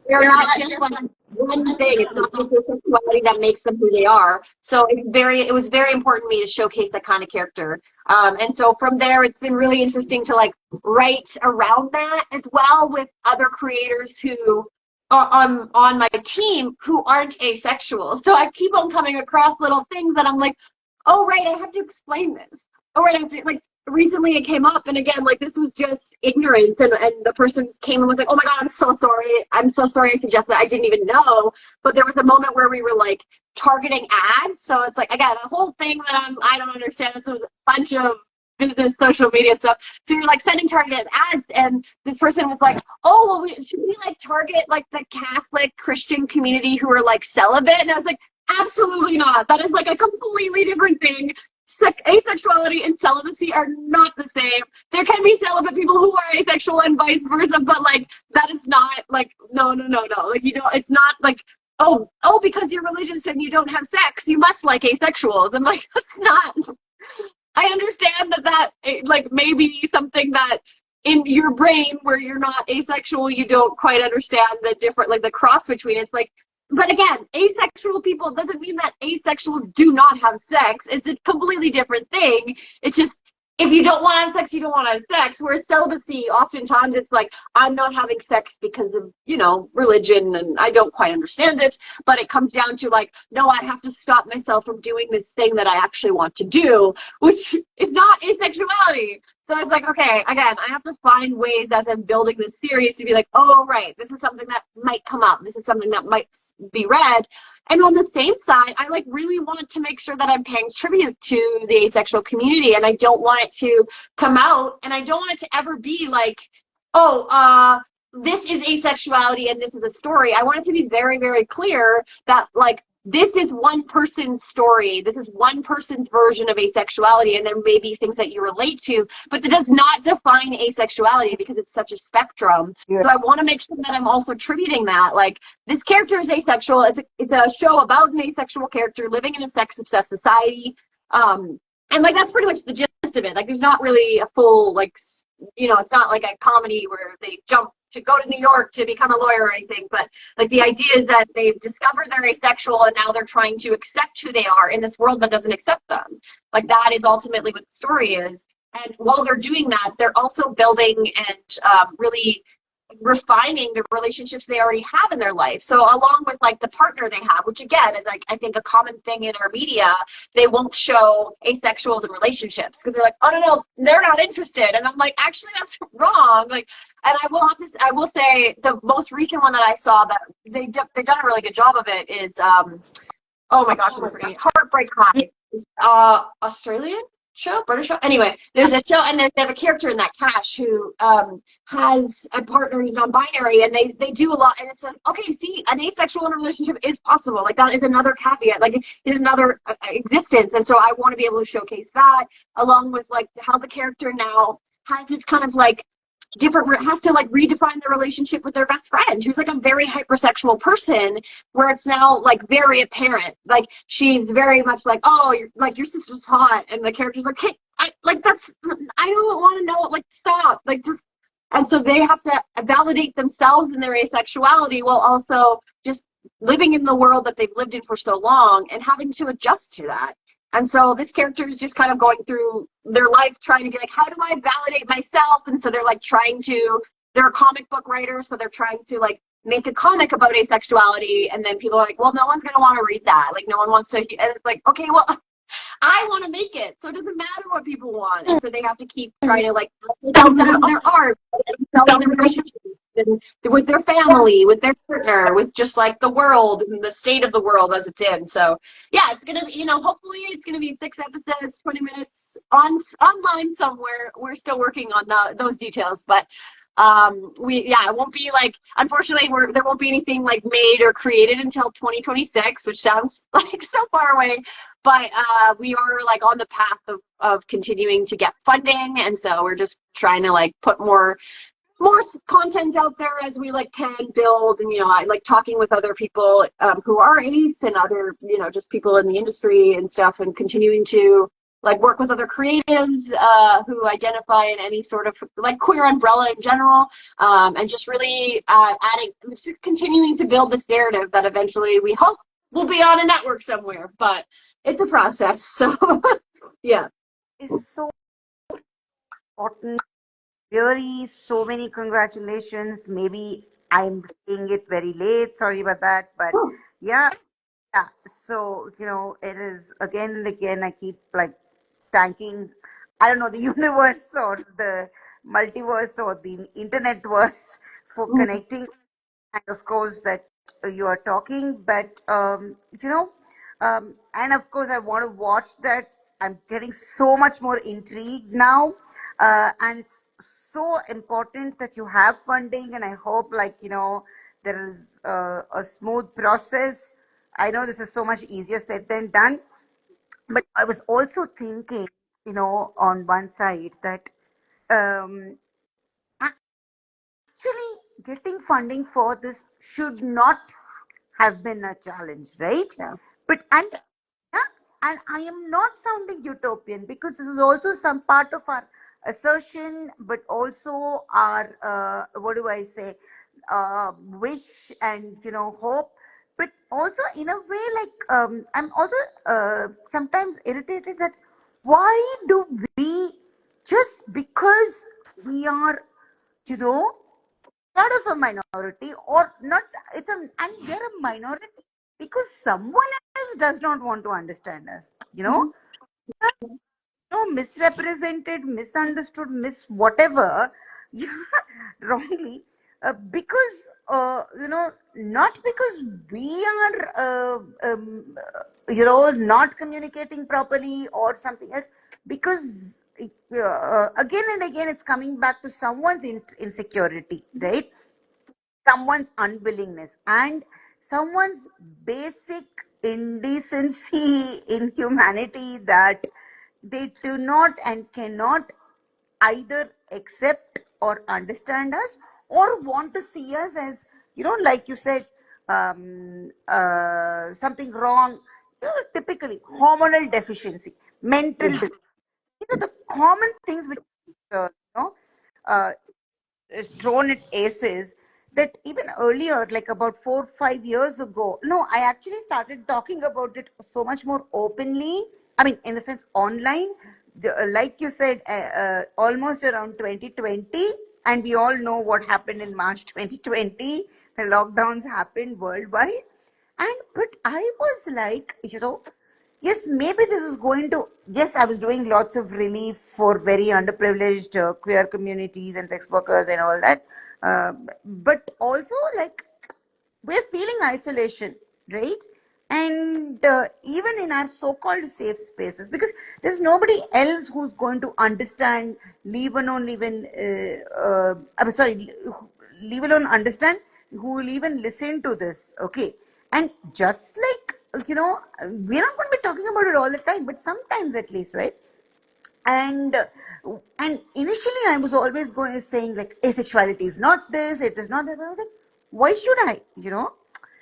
They're not just like one thing. It's not just their sexuality that makes them who they are. So it was very important to me to showcase that kind of character. And so from there, it's been really interesting to like write around that as well with other creators who are on my team who aren't asexual. So I keep on coming across little things that I'm like, oh, right, I have to explain this. Oh, right, I have to, like, recently it came up, and again, like, this was just ignorance, and the person came and was like, oh my god, I'm so sorry I suggested that, I didn't even know. But there was a moment where we were like targeting ads, so it's like, again, a whole thing that I don't understand. It's a bunch of business social media stuff, so you're like sending targeted ads, and this person was like, oh, well, should we like target like the Catholic Christian community who are like celibate? And I was like, absolutely not. That is like a completely different thing. Asexuality and celibacy are not the same. There can be celibate people who are asexual and vice versa, but like that is not like, no. Like, you know, it's not like, oh, because you're religious and you don't have sex, you must like asexuals. I'm like, that's not. I understand that like maybe something that in your brain where you're not asexual, you don't quite understand the different, like the cross between it. It's like, but again, asexual people doesn't mean that asexuals do not have sex. It's a completely different thing. It's just, if you don't want to have sex, you don't want to have sex. Whereas celibacy, oftentimes it's like, I'm not having sex because of, you know, religion, and I don't quite understand it. But it comes down to like, no, I have to stop myself from doing this thing that I actually want to do, which is not asexuality. So it's like, okay, again, I have to find ways as I'm building this series to be like, oh, right, this is something that might come up. This is something that might be read. And on the same side, I like really want to make sure that I'm paying tribute to the asexual community, and I don't want it to come out, and I don't want it to ever be like, oh, this is asexuality and this is a story. I want it to be very, very clear that like, this is one person's story. This is one person's version of asexuality, and there may be things that you relate to, but that does not define asexuality because it's such a spectrum. Yeah. So I want to make sure that I'm also tributing that. Like, this character is asexual. It's a show about an asexual character living in a sex-obsessed society. And like, that's pretty much the gist of it. Like, there's not really a full, like, you know, it's not like a comedy where they jump to go to New York to become a lawyer or anything, but like the idea is that they've discovered they're asexual and now they're trying to accept who they are in this world that doesn't accept them. Like, that is ultimately what the story is. And while they're doing that, they're also building and really refining the relationships they already have in their life. So along with like the partner they have, which again is like, I think a common thing in our media, they won't show asexuals in relationships because they're like, oh no, they're not interested. And I'm like, actually that's wrong. Like, and I will say the most recent one that I saw that they've done a really good job of it is oh my gosh, I'm forgetting, Heartbreak High. Australian show, British show. Anyway, there's a show, and they have a character in that Cash who has a partner who's non-binary, and they do a lot. And it's like, okay, see, an asexual in a relationship is possible. Like, that is another caveat. Like, there's another existence. And so I want to be able to showcase that, along with like how the character now has this kind of like has to like redefine their relationship with their best friend, who's like a very hypersexual person, where it's now like very apparent. Like, she's very much like, oh, you're like, your sister's hot, and the character's like, hey, I don't want to know, like, stop, like, just. And so they have to validate themselves in their asexuality while also just living in the world that they've lived in for so long and having to adjust to that. And so this character is just kind of going through their life trying to get like, how do I validate myself? And so they're like they're a comic book writer, so they're trying to like make a comic about asexuality, and then people are like, well, no one's gonna want to read that. Like, no one wants to, and it's like, okay, well, I want to make it, so it doesn't matter what people want. And so they have to keep trying to like themselves in their art, themselves in their relationships, and with their family, with their partner, with just like the world and the state of the world as it's in. So yeah, it's gonna be, you know, hopefully it's gonna be 6 episodes, 20 minutes online somewhere. We're still working on those details, but It won't be like, unfortunately, there won't be anything like made or created until 2026, which sounds like so far away. But we are like on the path of continuing to get funding, and so we're just trying to like put more content out there as we like can build. And I like talking with other people who are Ace and other just people in the industry and stuff, and continuing to like work with other creatives who identify in any sort of like queer umbrella in general, and just really just continuing to build this narrative that eventually we hope will be on a network somewhere, but it's a process. So yeah. It's so important. Really, so many congratulations. Maybe I'm saying it very late. Sorry about that. But yeah, yeah. So, it is again and again, I keep like thanking, I don't know, the universe or the multiverse or the internet verse for connecting, and of course that you are talking. But and of course I want to watch that. I'm getting so much more intrigued now, and it's so important that you have funding, and I hope there is a smooth process. I know this is so much easier said than done, but I was also thinking, on one side that um, actually getting funding for this should not have been a challenge, right? Yeah. But yeah, and I am not sounding utopian, because this is also some part of our assertion, but also our what do I say, wish and hope. But also in a way, like I'm also sometimes irritated that why do we, just because we are you know sort of a minority or not, and we're a minority because someone else does not want to understand us, Mhm. misrepresented, misunderstood, whatever, yeah, wrongly, because not because we are not communicating properly or something else, because again and again it's coming back to someone's insecurity, right? Someone's unwillingness and someone's basic indecency in humanity, that they do not and cannot either accept or understand us, or want to see us as, like you said, something wrong, typically hormonal deficiency, mental Yeah. these are the common things which uh, is thrown at aces, that even earlier, like about 4 5 years ago, no, I actually started talking about it so much more openly. I mean, in the sense online, like you said, almost around 2020, and we all know what happened in March 2020. The lockdowns happened worldwide, and but I was like, yes, maybe this is going to, yes, I was doing lots of relief for very underprivileged queer communities and sex workers and all that, uh, but also like we're feeling isolation, right? And even in our so-called safe spaces, because there's nobody else who's going to understand, leave alone even I'm sorry, leave alone understand, who will even listen to this, okay? And just like, we're not going to be talking about it all the time, but sometimes at least, right? and and initially I was always going saying like asexuality is not this, it is not that. I was like, why should I,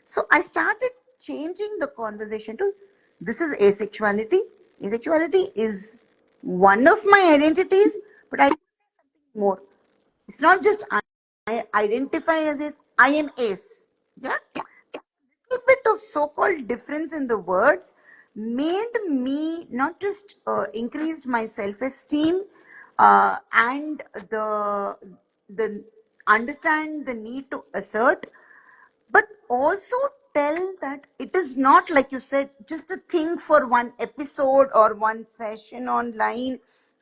so I started changing the conversation to, this is asexuality. Asexuality is one of my identities, but I more, it's not just I identify as ace, I am ace. Yeah, little bit of so-called difference in the words made me not just increased my self-esteem, and the understand the need to assert, but also tell that it is not, like you said, just a thing for one episode or one session online,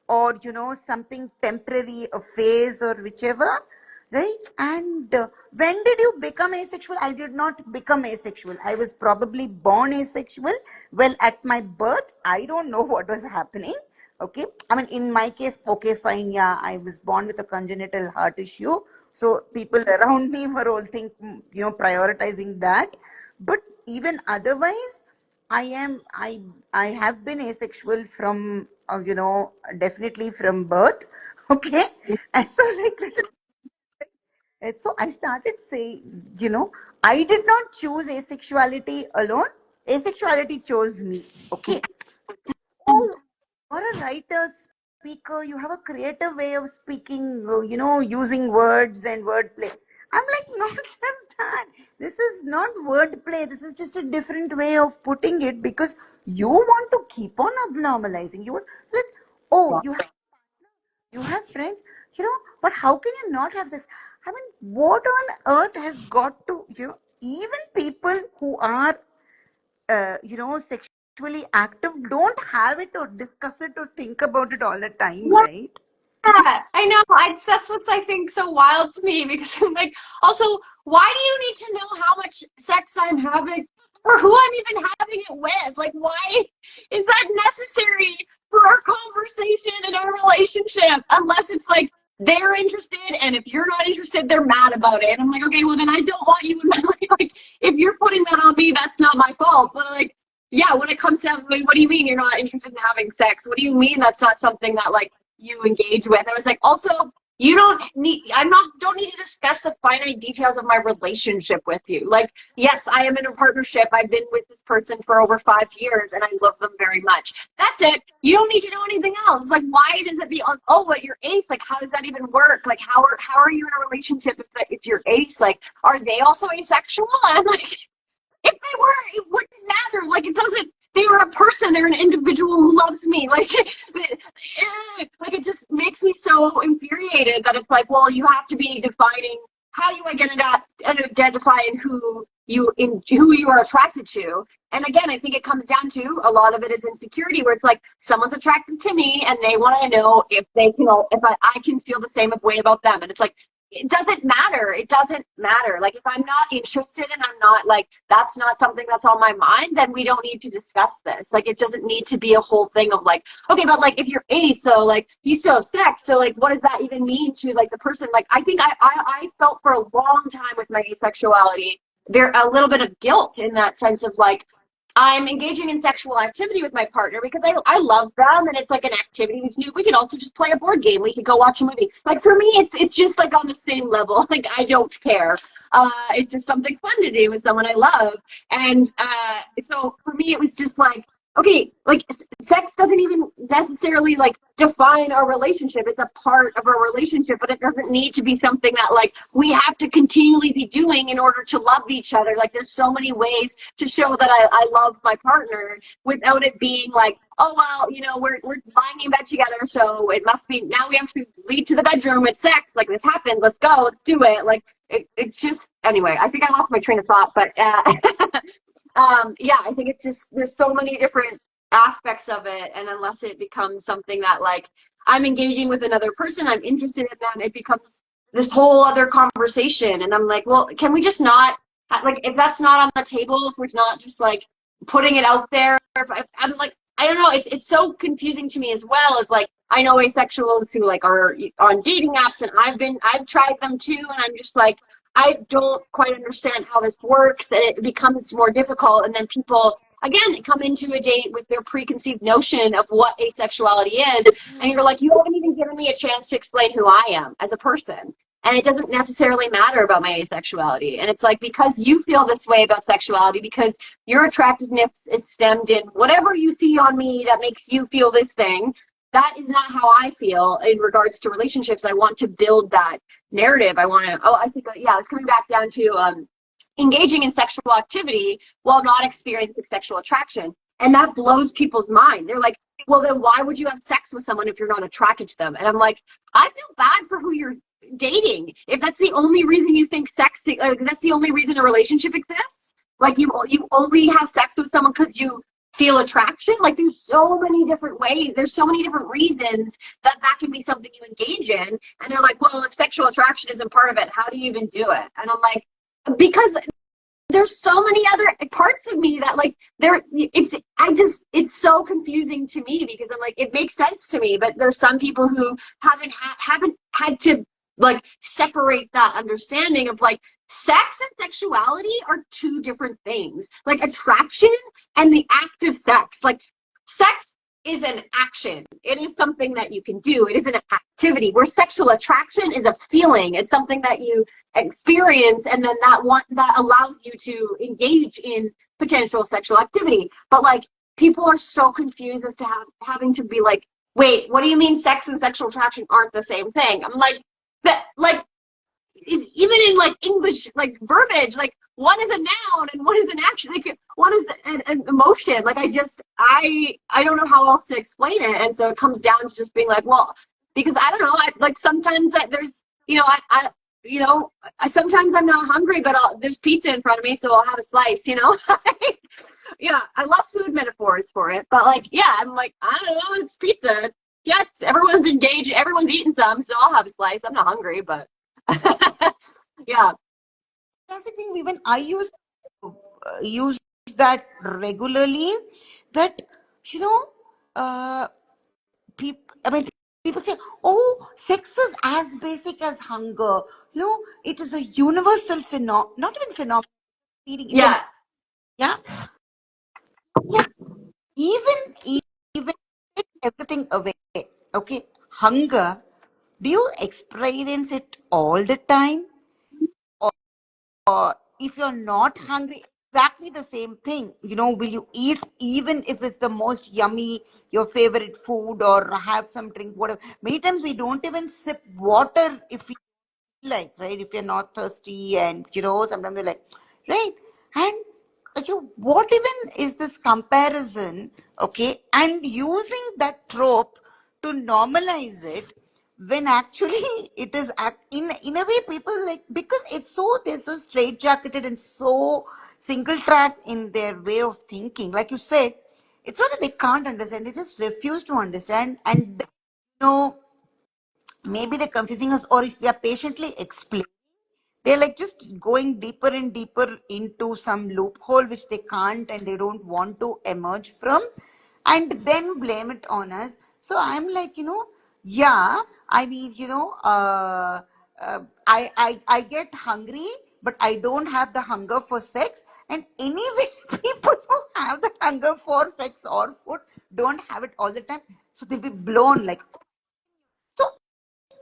or something temporary, a phase or whichever, right? And when did you become asexual? I did not become asexual. I was probably born asexual. Well, at my birth, I don't know what was happening. Okay, I mean, in my case, okay, fine, yeah, I was born with a congenital heart issue. So people around me were all prioritizing that. But even otherwise, I have been asexual from, definitely from birth. Okay. And so and so I started saying, I did not choose asexuality alone. Asexuality chose me. Okay. Oh, you're a writer, speaker. You have a creative way of speaking, using words and wordplay. I'm like, not just that. This is not wordplay. This is just a different way of putting it because you want to keep on abnormalizing. You want, like, oh, you have friends, but how can you not have sex? I mean, what on earth has got to, even people who are, sexually active don't have it or discuss it or think about it all the time, right? Yeah, I know. That's what's I think so wild to me because I'm like, also, why do you need to know how much sex I'm having or who I'm even having it with? Like, why is that necessary for our conversation and our relationship? Unless it's like they're interested, and if you're not interested, they're mad about it. And I'm like, okay, well then I don't want you in my life. Like, if you're putting that on me, that's not my fault. But like, yeah, when it comes down, like, what do you mean you're not interested in having sex? What do you mean that's not something that like you engage with? I was like, also, you don't need to discuss the finite details of my relationship with you. Like, yes, I am in a partnership. I've been with this person for over 5 years and I love them very much. That's it. You don't need to know anything else. Like, why does it be on, oh, what, you're ace? Like, how does that even work? Like, how are you in a relationship if you're ace? Like, are they also asexual? And I'm like, if they were, it wouldn't matter. Like, it doesn't, they were a person, they're an individual who loves me. Like, it just makes me so infuriated that it's like, well, you have to be defining how you identify and who you are attracted to. And again, I think it comes down to a lot of it is insecurity, where it's like someone's attracted to me and they want to know if they can, if I can feel the same way about them. And it's like, it doesn't matter. It doesn't matter. Like, if I'm not interested and I'm not like, that's not something that's on my mind, then we don't need to discuss this. Like, it doesn't need to be a whole thing of like, okay, but like if you're ace, so like you still have sex, so like what does that even mean to like the person? Like, I think I felt for a long time with my asexuality there a little bit of guilt in that sense of like, I'm engaging in sexual activity with my partner because I love them and it's like an activity we can do. We could also just play a board game. We could go watch a movie. Like, for me, it's just like on the same level. Like, I don't care. It's just something fun to do with someone I love. And so for me, it was just like, okay, like sex doesn't even necessarily like define our relationship. It's a part of our relationship, but it doesn't need to be something that like we have to continually be doing in order to love each other. Like, there's so many ways to show that I love my partner without it being like, oh, well, we're lying in bed together, so it must be, now we have to lead to the bedroom, it's sex, like this happened, let's go, let's do it. Like, it's just, anyway, I think I lost my train of thought, but yeah, I think it's just, there's so many different aspects of it, and unless it becomes something that like I'm engaging with another person, I'm interested in them, it becomes this whole other conversation. And I'm like, well, can we just not, like, if that's not on the table, if we're not just like putting it out there, I'm like, I don't know, it's so confusing to me as well. As like, I know asexuals who like are on dating apps, and I've tried them too, and I'm just like, I don't quite understand how this works, that it becomes more difficult, and then people again come into a date with their preconceived notion of what asexuality is, and you're like, you haven't even given me a chance to explain who I am as a person. And it doesn't necessarily matter about my asexuality. And it's like, because you feel this way about sexuality, because your attractiveness is stemmed in whatever you see on me that makes you feel this thing, that is not how I feel in regards to relationships. I want to build that narrative. I want to, I think, yeah, it's coming back down to engaging in sexual activity while not experiencing sexual attraction. And that blows people's mind. They're like, well, then why would you have sex with someone if you're not attracted to them? And I'm like, I feel bad for who you're dating. If that's the only reason you think that's the only reason a relationship exists, like you only have sex with someone because you feel attraction. Like, there's so many different ways, there's so many different reasons that can be something you engage in. And they're like, well, if sexual attraction isn't part of it, how do you even do it? And I'm like, because there's so many other parts of me that like it's so confusing to me, because I'm like, it makes sense to me, but there's some people who haven't had to like separate that understanding of like sex and sexuality are two different things. Like attraction and the act of sex. Like sex is an action. It is something that you can do. It is an activity. Where sexual attraction is a feeling. It's something that you experience, and then that allows you to engage in potential sexual activity. But like people are so confused as to having to be like, wait, what do you mean sex and sexual attraction aren't the same thing? I'm like, that like it's even in like English like verbiage, like one is a noun and one is an action, like one is an emotion. Like I don't know how else to explain it, and so it comes down to just being like, well, because I don't know, like sometimes there's I sometimes I'm not hungry, but there's pizza in front of me, so I'll have a slice. Yeah, I love food metaphors for it, but like, yeah, I'm like, I don't know, it's pizza. Yes, everyone's engaged, everyone's eating some, so I'll have a slice. I'm not hungry, but yeah, That's the thing. Even I use that regularly. That you know, people. I mean, people say, "Oh, sex is as basic as hunger." No, it is a universal phenomenon. Not even phenomenon. It's a yeah, yeah, yeah. Even take everything away. Okay, hunger. Do you experience it all the time? If you're not hungry, exactly the same thing. Will you eat even if it's the most yummy, your favorite food, or have some drink, whatever? Many times we don't even sip water if we like, right? If you're not thirsty, and sometimes you're like, right? And what even is this comparison? Okay, and using that trope to normalize it, when actually it is in a way people like, because they're so straight jacketed and so single track in their way of thinking, like you said. It's not that they can't understand, they just refuse to understand. And maybe they're confusing us, or if we are patiently explaining, they're like just going deeper and deeper into some loophole which they can't and they don't want to emerge from, and then blame it on us. So I'm like, yeah, I mean, I get hungry, but I don't have the hunger for sex. And anyway, people who have the hunger for sex or food don't have it all the time. So they'll be blown like, so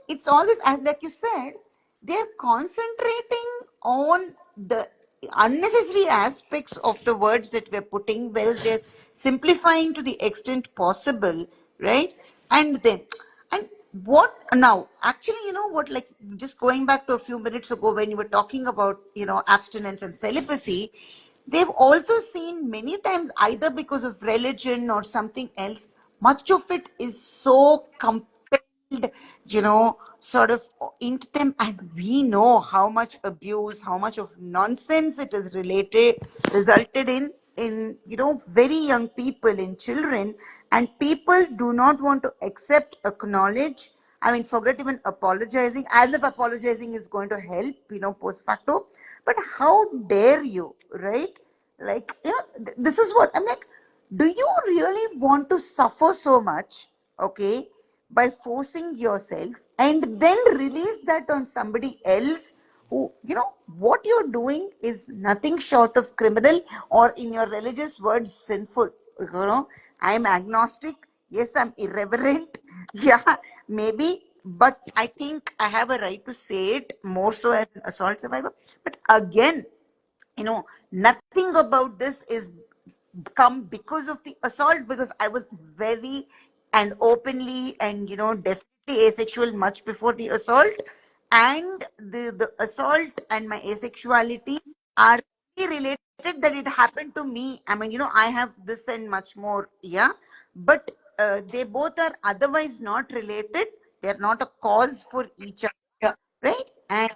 it's always, as like you said, they're concentrating on the unnecessary aspects of the words that we're putting, whereas they're simplifying to the extent possible, right? And what now, actually, what, like, just going back to a few minutes ago when you were talking about abstinence and celibacy, they've also seen many times, either because of religion or something else, much of it is so compelled, sort of into them. And we know how much abuse, how much of nonsense it is resulted in very young people, in children. And people do not want to accept, acknowledge, I mean, forget even apologizing, as if apologizing is going to help, post facto. But how dare you, right? Like, this is what I'm like. Do you really want to suffer so much, okay, by forcing yourself and then release that on somebody else who, what you're doing is nothing short of criminal, or in your religious words, sinful. I'm agnostic. Yes, I'm irreverent. Yeah, maybe. But I think I have a right to say it, more so as an assault survivor. But again, nothing about this is come because of the assault, because I was very and openly and definitely asexual much before the assault. And the assault and my asexuality are really related, that it happened to me. I mean, I have this and much more, yeah. But they both are otherwise not related. They're not a cause for each other, yeah, right? And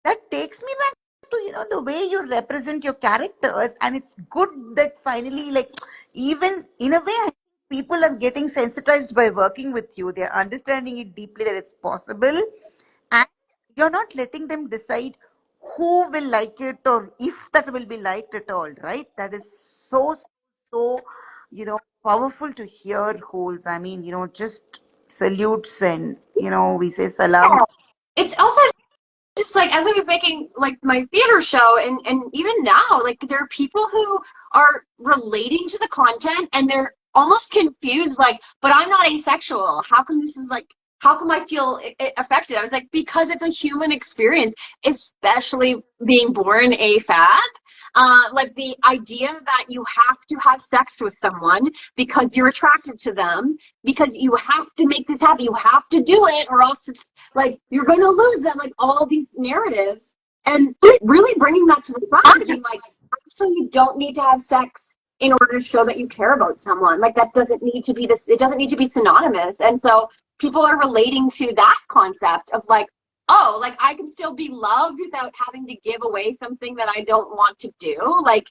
that takes me back to the way you represent your characters. And it's good that finally, like, even in a way, I think people are getting sensitized by working with you. They're understanding it deeply, that it's possible. And you're not letting them decide who will like it, or if that will be liked at all, right? That is so powerful to hear, Holes. I mean, just salutes, and we say salam. it's also just like as I was making like my theater show and even now, like there are people who are relating to the content and they're almost confused, like, but I'm not asexual. How come this is like how come I feel affected? I was like, because it's a human experience, especially being born AFAB. Like the idea that you have to have sex with someone because you're attracted to them, because you have to make this happen, you have to do it, or else it's like you're going to lose them, like all these narratives, and really bringing that to the front to being like, actually you don't need to have sex in order to show that you care about someone. Like that doesn't need to be this, it doesn't need to be synonymous. And so people are relating to that concept of like, oh, like I can still be loved without having to give away something that I don't want to do, like,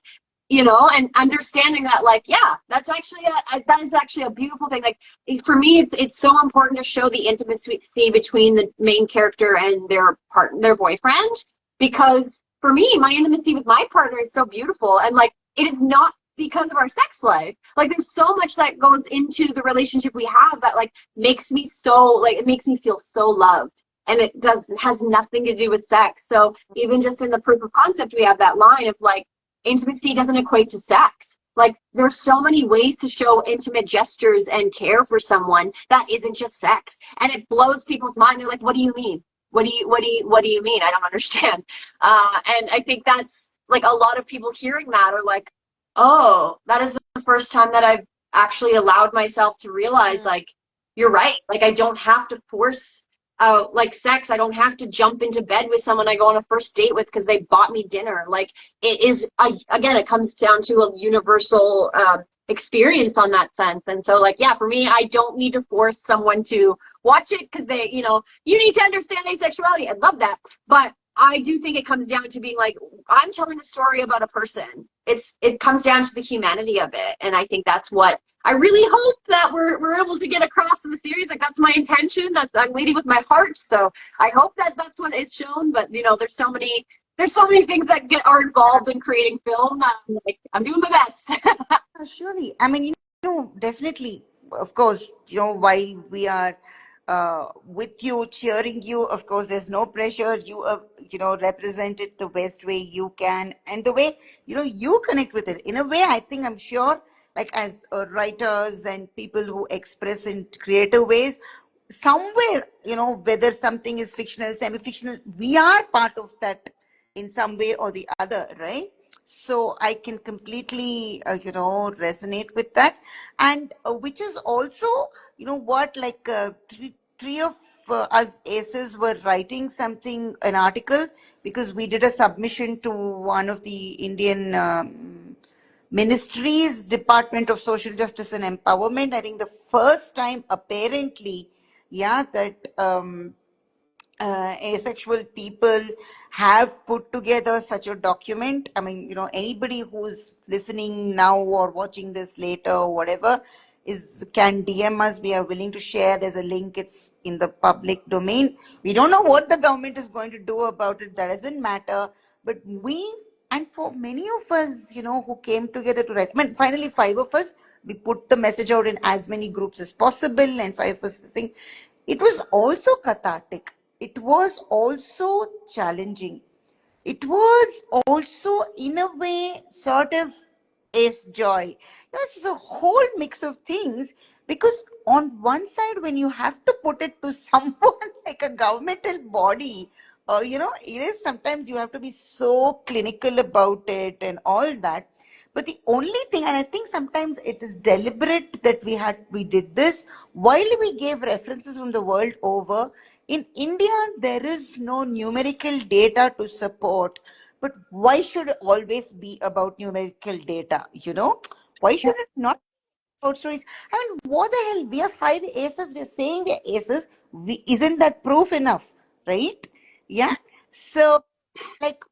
you know, and understanding that like, yeah, that's actually that is actually a beautiful thing. Like for me, it's so important to show the intimacy between the main character and their boyfriend, because for me, my intimacy with my partner is so beautiful, and like it is not because of our sex life. Like there's so much that goes into the relationship we have that like makes me so like it makes me feel so loved, and has nothing to do with sex. So even just in the proof of concept, we have that line of like, intimacy doesn't equate to sex. Like there's so many ways to show intimate gestures and care for someone that isn't just sex. And it blows people's mind. They're like, what do you mean? What do you mean? I don't understand. And I think that's like a lot of people hearing that are like, oh, that is the first time that I've actually allowed myself to realize like, you're right. Like I don't have to force like sex. I don't have to jump into bed with someone I go on a first date with because they bought me dinner. Like it is, again, it comes down to a universal experience on that sense. And so, like, yeah, for me, I don't need to force someone to watch it because they, you know, you need to understand asexuality. I love that, but I do think it comes down to being like, I'm telling a story about a person. It comes down to the humanity of it, and I think that's what I really hope that we're able to get across in the series. Like that's my intention. That's I'm leading with my heart. So I hope that that's what is shown. But you know, there's so many things that are involved in creating film. I'm doing my best. Surely. I mean, definitely, of course, while we are with you, cheering you, of course, there's no pressure. You, represent it the best way you can, and the way, you connect with it. In a way, I think, I'm sure, like as writers and people who express in creative ways, somewhere, whether something is fictional, semi-fictional, we are part of that in some way or the other, right? So I can completely, resonate with that. And which is also, what, like three of us aces were writing something, an article, because we did a submission to one of the Indian ministries, Department of Social Justice and Empowerment. I think the first time, apparently, yeah, that asexual people have put together such a document. I mean, anybody who's listening now or watching this later or whatever can DM us. We are willing to share. There's a link. It's in the public domain. We don't know what the government is going to do about it. That doesn't matter. But and for many of us, who came together to recommend, finally 5 of us, we put the message out in as many groups as possible, and 5 of us think it was also cathartic. It was also challenging. It was also, in a way, sort of is joy. It's a whole mix of things, because on one side, when you have to put it to someone like a governmental body, it is sometimes you have to be so clinical about it and all that. But the only thing, and I think sometimes it is deliberate that we did this while we gave references from the world over. In India, there is no numerical data to support. But why should it always be about numerical data? Why should it not be about stories? I mean, what the hell? We are 5 aces. We are saying we are aces. Isn't that proof enough? Right? Yeah. So, like,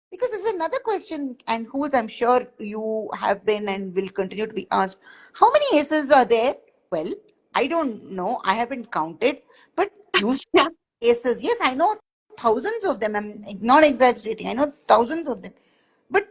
because there's another question, and whose I'm sure you have been and will continue to be asked. How many aces are there? Well, I don't know. I haven't counted. But you Yeah. aces, yes, I know thousands of them. I'm not exaggerating. I know thousands of them. But,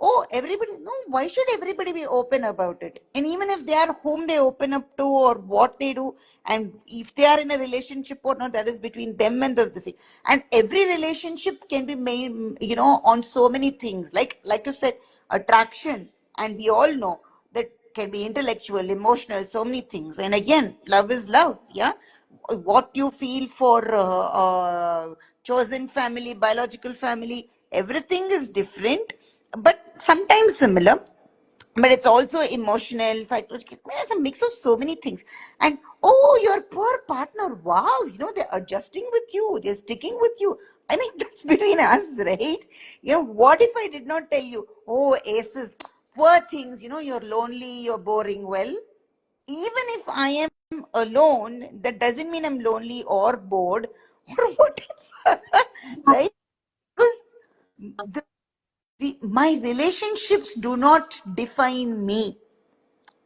oh, everybody, no, why should everybody be open about it? And even if they are whom they open up to or what they do, and if they are in a relationship or not, that is between them and the thing. And every relationship can be made, on so many things. Like you said, attraction, and we all know that can be intellectual, emotional, so many things. And again, love is love, yeah. What you feel for chosen family, biological family, everything is different, but sometimes similar. But it's also emotional, psychological. It's a mix of so many things. And oh, your poor partner, wow, they're adjusting with you, they're sticking with you. I mean, that's between us, right? What if I did not tell you, oh, aces, poor things, you're lonely, you're boring. Well, even if I am alone, that doesn't mean I'm lonely or bored or whatever, right? Because my relationships do not define me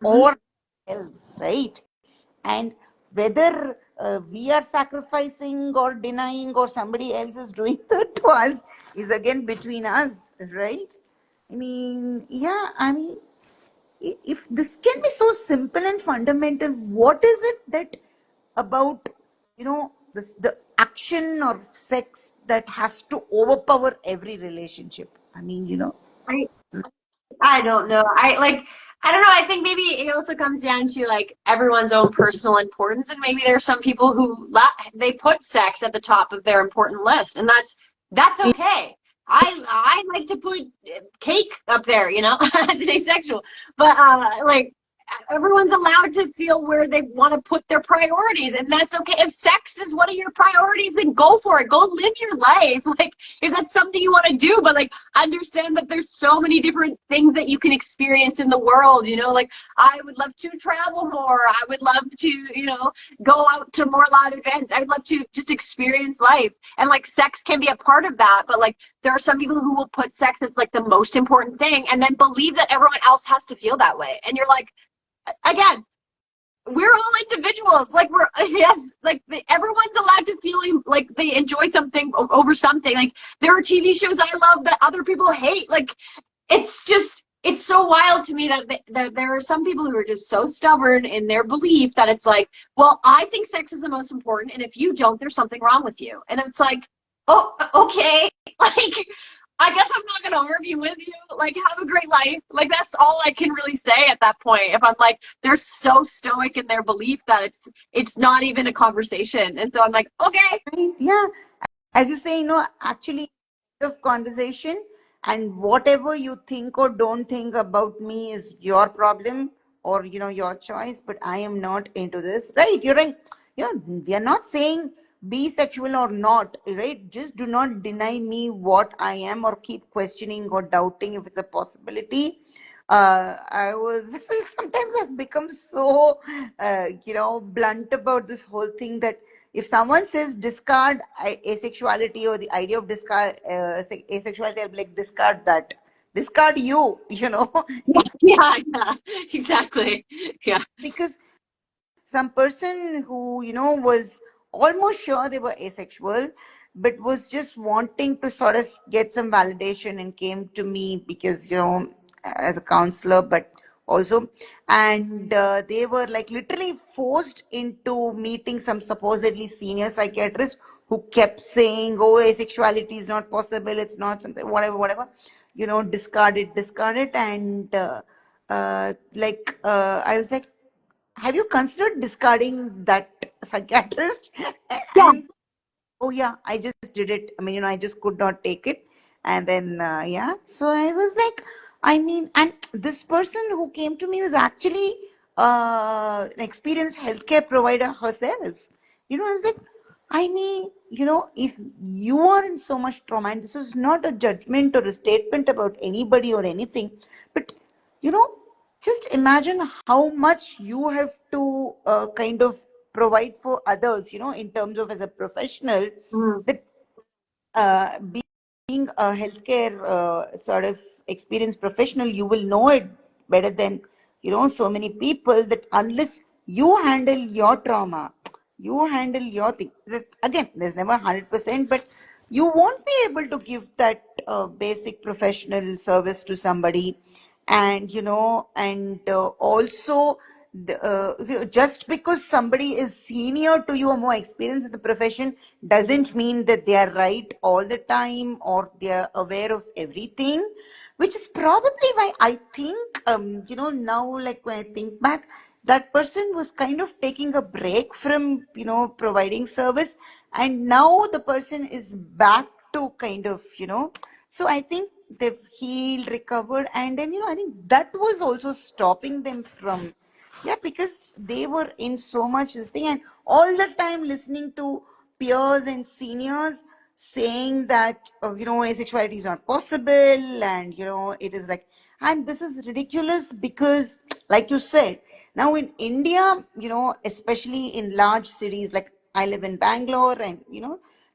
or else, right? And whether we are sacrificing or denying or somebody else is doing that to us is again between us, right? I mean, yeah, I mean, if this can be so simple and fundamental, what is it that about the action or sex that has to overpower every relationship? I mean, I I don't know. I don't know. I think maybe it also comes down to like everyone's own personal importance, and maybe there are some people who they put sex at the top of their important list, and that's okay. I like to put cake up there, as an asexual, but like everyone's allowed to feel where they want to put their priorities, and that's okay. If sex is one of your priorities, then go for it. Go live your life. Like if that's something you want to do, but like understand that there's so many different things that you can experience in the world. Like I would love to travel more. I would love to, go out to more live events. I would love to just experience life, and like sex can be a part of that. But like there are some people who will put sex as like the most important thing, and then believe that everyone else has to feel that way. And you're like, again, we're all individuals. Like yes, like everyone's allowed to feel like they enjoy something over something. Like there are TV shows I love that other people hate. Like it's so wild to me that there are some people who are just so stubborn in their belief that it's like, well, I think sex is the most important, and if you don't, there's something wrong with you. And it's like, oh, okay, like I guess I'm not going to argue with you. Like, have a great life. Like, that's all I can really say at that point. If I'm like, they're so stoic in their belief that it's not even a conversation. And so I'm like, okay. Yeah. As you say, actually, the conversation, and whatever you think or don't think about me is your problem or, your choice, but I am not into this. Right. You're right. Yeah. We are not saying be sexual or not, right? Just do not deny me what I am or keep questioning or doubting if it's a possibility. I was sometimes I've become so, blunt about this whole thing that if someone says discard asexuality or the idea of discard asexuality, I'll be like, discard that. Discard you, Yeah, yeah, exactly. Yeah. because some person who was almost sure they were asexual but was just wanting to sort of get some validation and came to me because as a counselor, but also, and they were like literally forced into meeting some supposedly senior psychiatrist who kept saying, oh, asexuality is not possible, it's not something, whatever, discard it. And I was like, have you considered discarding that psychiatrist? Yeah. And oh yeah, I just did it. I mean, I just could not take it. And then yeah, so I was like, I mean, and this person who came to me was actually an experienced healthcare provider herself. I was like, I mean, if you are in so much trauma, and this is not a judgment or a statement about anybody or anything, but you know just imagine how much you have to kind of provide for others, in terms of as a professional, Mm. that being a healthcare sort of experienced professional, you will know it better than, so many people, that unless you handle your trauma, you handle your thing. Again, there's never 100%, but you won't be able to give that basic professional service to somebody, and also just because somebody is senior to you or more experienced in the profession doesn't mean that they are right all the time or they are aware of everything, which is probably why I think now, like when I think back, that person was kind of taking a break from providing service, and now the person is back to kind of so I think they've healed, recovered, and then I think that was also stopping them from, yeah, because they were in so much this thing and all the time listening to peers and seniors saying that asexuality is not possible, and it is like, and this is ridiculous because, like you said, now in India, especially in large cities, like I live in Bangalore, and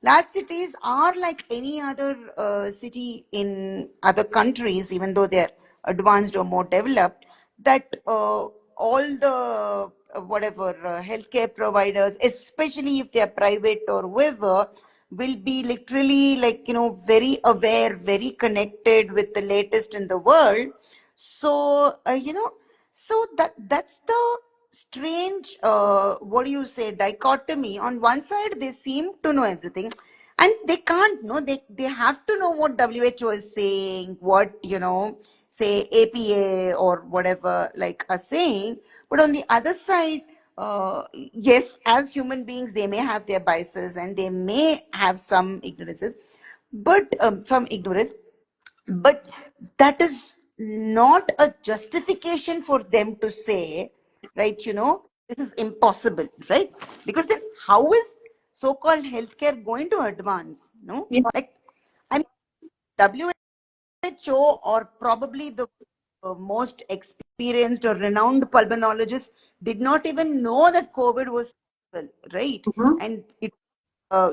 large cities are like any other city in other countries, even though they're advanced or more developed, that all the whatever healthcare providers, especially if they are private or whoever, will be literally like very aware, very connected with the latest in the world. So so that's the strange what do you say, dichotomy. On one side they seem to know everything, and they can't know, they have to know what WHO is saying, what say APA or whatever like are saying. But on the other side, yes, as human beings they may have their biases and they may have some ignorances, but some ignorance, but that is not a justification for them to say, right, this is impossible, right? Because then how is so-called healthcare going to advance? No, Yeah. like, I mean, WHO or probably the most experienced or renowned pulmonologist did not even know that COVID was possible, right? Mhm. And it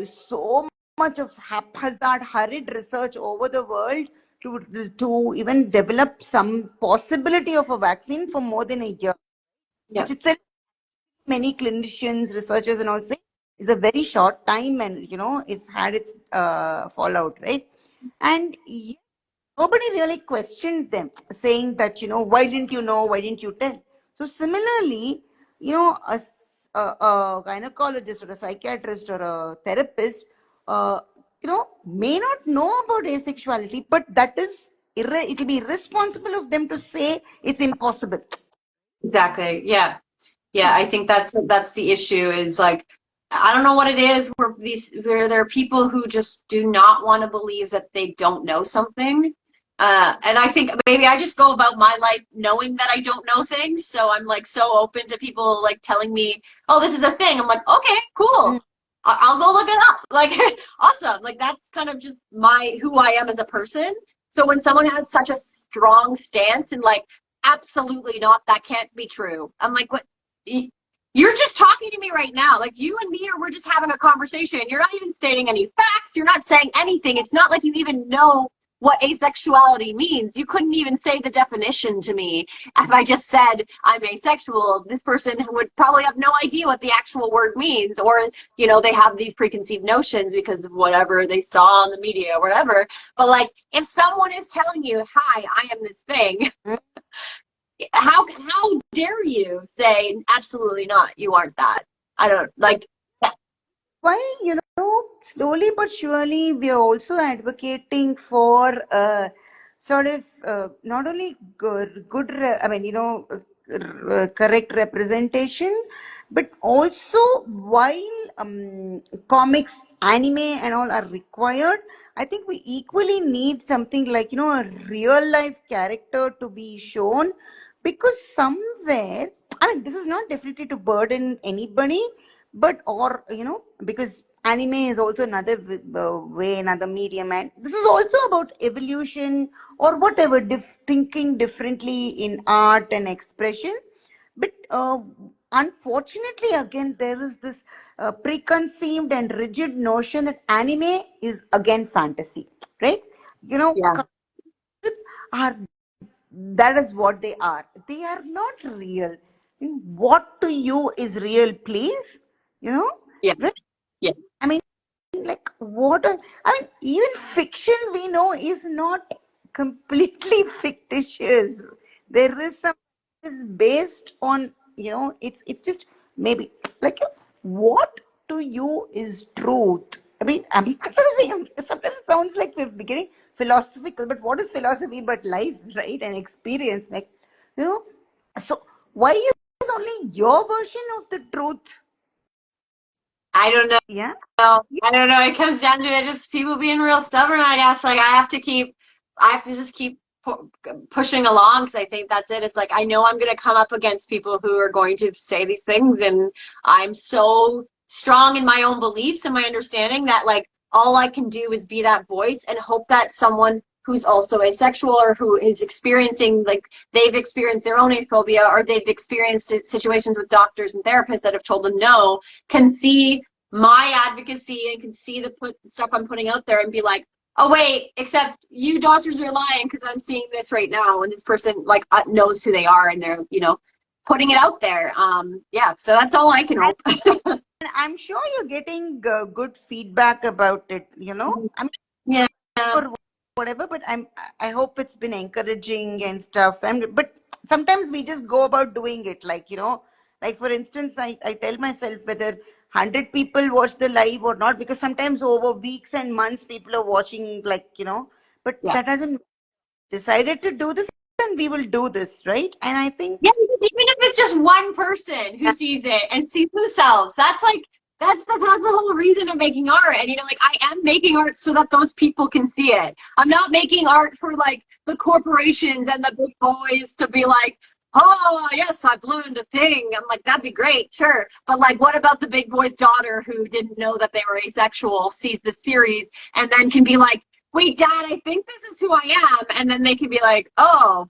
so much of haphazard, hurried research over the world to even develop some possibility of a vaccine for more than a year, Yeah. which itself many clinicians, researchers, and all say is a very short time, and it's had its fallout, right? And nobody really questioned them, saying that why didn't you know, why didn't you tell? So similarly, a gynecologist or a psychiatrist or a therapist may not know about asexuality, but that is it will be irresponsible of them to say it's impossible. Exactly. Yeah. Yeah, I think that's the issue is like I don't know what it is where there are people who just do not want to believe that they don't know something. And I think maybe I just go about my life knowing that I don't know things. So I'm like so open to people like telling me, oh, this is a thing. I'm like, okay, Mm. cool. I'll go look it up. Like, awesome. Like that's kind of just who I am as a person. So when someone has such a strong stance and like, absolutely not, that can't be true. I'm like, what? You're just talking to me right now. Like you and me we're just having a conversation. You're not even stating any facts. You're not saying anything. It's not like you even know what asexuality means. You couldn't even say the definition to me. If I just said I'm asexual, this person would probably have no idea what the actual word means. Or, they have these preconceived notions because of whatever they saw on the media or whatever. But like if someone is telling you, hi, I am this thing, how dare you say absolutely not, you aren't that? I don't like that. Why, slowly but surely, we are also advocating for sort of not only I mean, correct representation, but also while comics, anime, and all are required, I think we equally need something like, a real life character to be shown, because somewhere, I mean, this is not definitely to burden anybody, but or because anime is also another way, another medium, and this is also about evolution or whatever, thinking differently in art and expression. But unfortunately, again, there is this preconceived and rigid notion that anime is again fantasy, right? Yeah. Concepts are, that is what they are. They are not real. What to you is real, please? Yeah. Right? Yeah. I mean, like, I mean, even fiction we know is not completely fictitious. There is some is based on, it's just maybe like, what to you is truth. I mean, sometimes it sounds like we're beginning philosophical, but what is philosophy but life, right? And experience, like, you know. So why is only your version of the truth? I don't know. Yeah. I don't know. It comes down to it, just people being real stubborn, I guess. Like I have to just keep pushing along because I think that's it. It's like I know I'm going to come up against people who are going to say these things, and I'm so strong in my own beliefs and my understanding that like all I can do is be that voice and hope that someone who's also asexual or who is experiencing like they've experienced their own aphobia or they've experienced situations with doctors and therapists that have told them no can see my advocacy and can see the stuff I'm putting out there and be like, oh wait, except you doctors are lying because I'm seeing this right now, and this person like knows who they are and they're putting it out there. Yeah, so that's all I can hope. And I'm sure you're getting good feedback about it. I mean, Yeah. or whatever, but I hope it's been encouraging and stuff. And but sometimes we just go about doing it, like, like for instance, I tell myself whether 100 people watch the live or not, because sometimes over weeks and months people are watching, like, but Yeah. that hasn't decided to do this, and we will do this, right? And I think, Yeah, because even if it's just one person who sees it and sees themselves, that's like that's the whole reason of making art. And like I am making art so that those people can see it. I'm not making art for like the corporations and the big boys to be like, oh yes, I've learned a thing. I'm like, that'd be great, sure. But like what about the big boy's daughter who didn't know that they were asexual, sees the series, and then can be like, wait, Dad, I think this is who I am. And then they can be like, oh,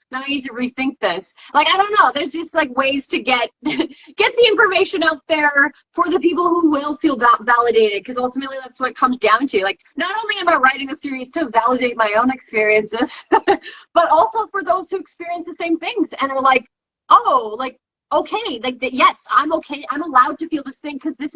now I need to rethink this. Like, I don't know. There's just like ways to get the information out there for the people who will feel validated, because ultimately that's what it comes down to. Like, not only am I writing a series to validate my own experiences, but also for those who experience the same things and are like, oh, like, okay, like yes, I'm okay. I'm allowed to feel this thing because this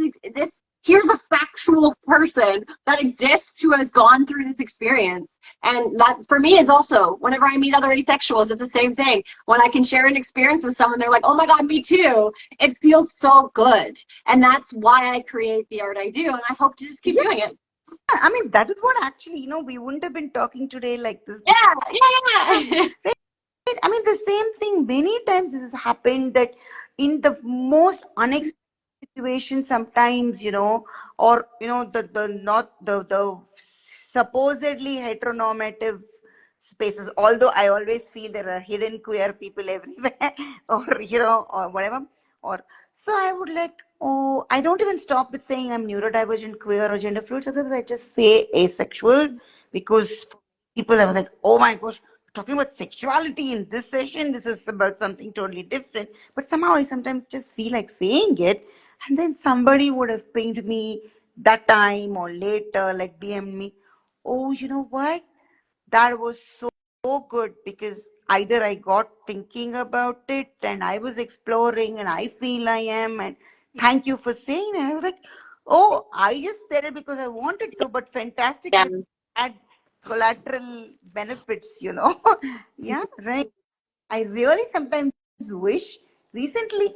here's a factual person that exists who has gone through this experience. And that for me is also whenever I meet other asexuals, it's the same thing. When I can share an experience with someone, they're like, oh my God, me too. It feels so good. And that's why I create the art I do. And I hope to just keep doing it. I mean, that is what actually, we wouldn't have been talking today like this. Yeah. I mean, the same thing, many times this has happened, that in the most unexpected situation sometimes, or, the not the supposedly heteronormative spaces, although I always feel there are hidden queer people everywhere, or, or whatever. Or, so I would like, oh, I don't even stop with saying I'm neurodivergent, queer, or gender fluid. Sometimes I just say asexual, because people are like, oh my gosh, talking about sexuality in this session, this is about something totally different. But somehow I sometimes just feel like saying it, and then somebody would have pinged me that time or later, like DM me, oh, you know what, that was so good, because either I got thinking about it and I was exploring and I feel I am, and thank you for saying it. I was like, oh, I just said it because I wanted to, but fantastic, Yeah. add collateral benefits, Yeah, right. I really sometimes wish, recently,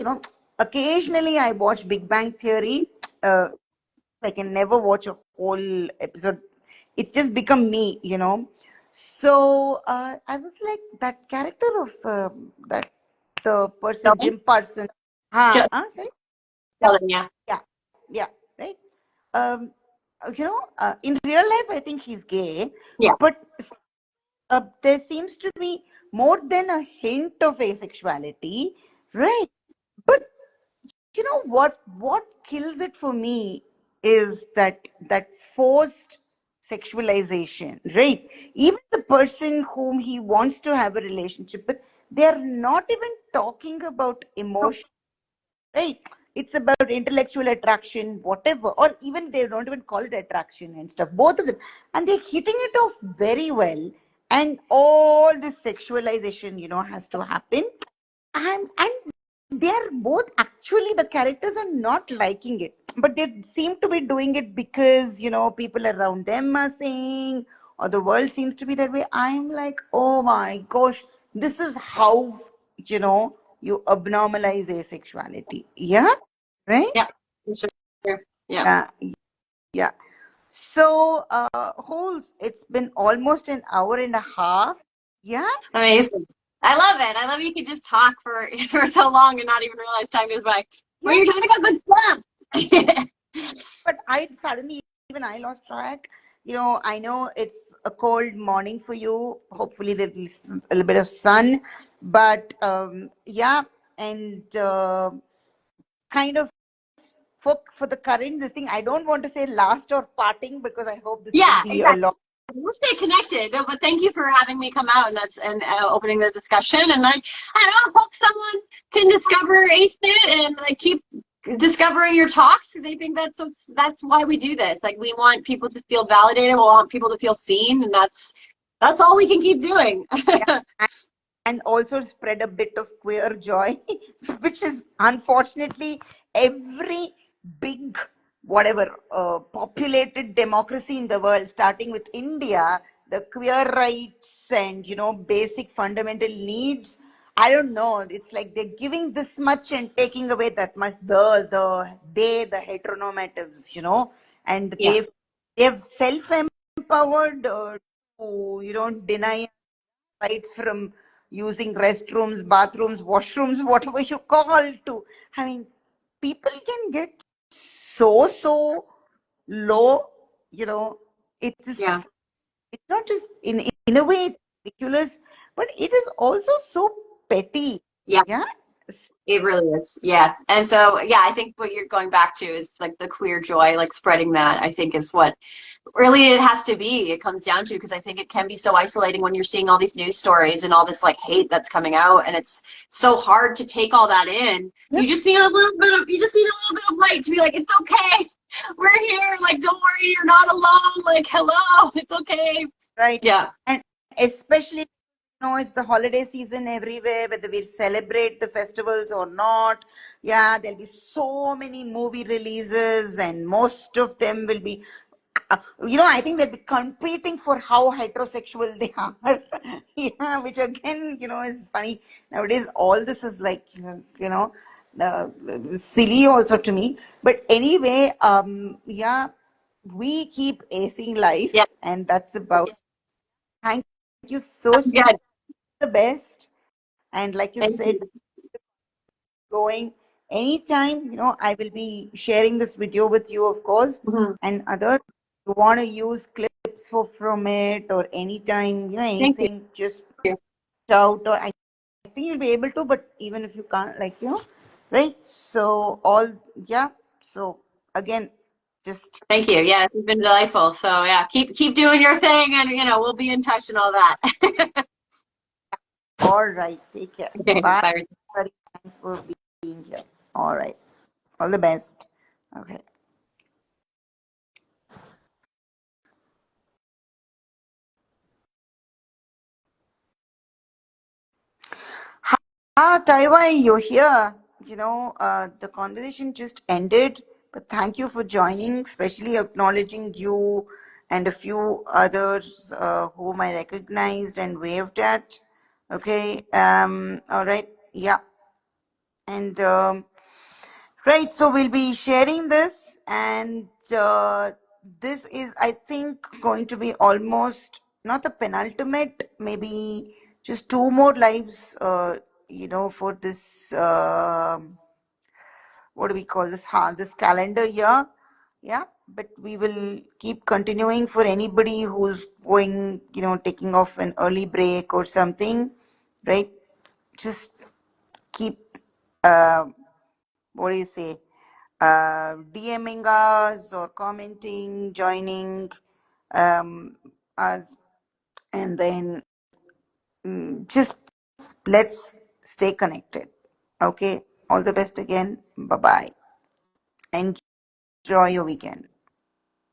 occasionally I watch Big Bang Theory. I can never watch a whole episode. It's just become me. So I was like, that character of that the person, Sheldon? Jim Parsons. Sorry. Sheldon, yeah. Yeah, yeah, right. Um, in real life, I think he's gay, Yeah. but there seems to be more than a hint of asexuality, right? But you know what kills it for me is that forced sexualization, right? Even the person whom he wants to have a relationship with, they're not even talking about emotion, right? It's about intellectual attraction, whatever, or even they don't even call it attraction and stuff, both of them, and they're hitting it off very well. And all this sexualization, has to happen. And they're both, actually the characters are not liking it. but they seem to be doing it because, people around them are saying, or the world seems to be that way. I'm like, oh my gosh, this is how, you abnormalize asexuality. Yeah, right? Yeah, for sure. Yeah. Yeah, yeah. So, Holes, it's been almost an hour and a half. Yeah. Amazing. I love it. I love you could just talk for for so long and not even realize time goes by. But Yeah. you're talking about good stuff. But I suddenly, even I lost track. I know it's a cold morning for you. Hopefully, there'll be a little bit of sun. But yeah, and kind of for the current this thing, I don't want to say last or parting because I hope this will Yeah, be a exactly. lot. We'll stay connected. No, but thank you for having me come out and opening the discussion. And I don't know, hope someone can discover ACEFIT and like keep discovering your talks because I think that's why we do this. Like we want people to feel validated. We want people to feel seen, and that's all we can keep doing. Yeah. And also spread a bit of queer joy, which is unfortunately every big, whatever, populated democracy in the world, starting with India, the queer rights and, basic fundamental needs. I don't know. It's like they're giving this much and taking away that much. The heteronormatives, and Yeah, they've self-empowered to, deny right from using restrooms, bathrooms, washrooms, whatever you call to. I mean, people can get so low, you know. It is. yeah. It's not just in a way it's ridiculous, but it is also so petty. Yeah, Yeah. it really is. Yeah. And so, yeah, I think what you're going back to is like the queer joy, like spreading that, I think is what really it has to be. It comes down to because I think it can be so isolating when you're seeing all these news stories and all this like hate that's coming out, and it's so hard to take all that in. Yep. You just need a little bit of light to be like, it's okay. We're here. Like, don't worry, you're not alone. Like, hello, it's okay. Right. Yeah. And especially, it's the holiday season everywhere, whether we celebrate the festivals or not. Yeah, there'll be so many movie releases, and most of them will be, I think they'll be competing for how heterosexual they are. Yeah, which again, is funny. Nowadays, all this is like, silly also to me. But anyway, yeah, we keep acing life, Yeah. and that's about. Thank you so Good. the best. And like you Thank said, you. going anytime, I will be sharing this video with you, of course, Mhm. and others. You want to use clips from it or anytime, Thank you. anything, just shout. Or I think you'll be able to, but even if you can't, like, right? So, yeah. So, again, just Thank you. Yeah, it's been delightful. So yeah, keep doing your thing, and we'll be in touch and all that. all right. Take care. Okay, Bye. bye. Everybody. Thanks for being here. All right. All the best. Okay. Taiwai, you're here. The conversation just ended, but thank you for joining, especially acknowledging you and a few others whom I recognized and waved at. Okay. All right. Yeah. And right. So we'll be sharing this, and this is, I think, going to be almost not the penultimate, maybe just two more lives. For this. What do we call this? This calendar year. Yeah, but we will keep continuing for anybody who's going, taking off an early break or something, right? Just keep, uh, what do you say, DMing us or commenting, joining us, and then just let's stay connected. Okay, all the best again. Bye bye. Enjoy your weekend.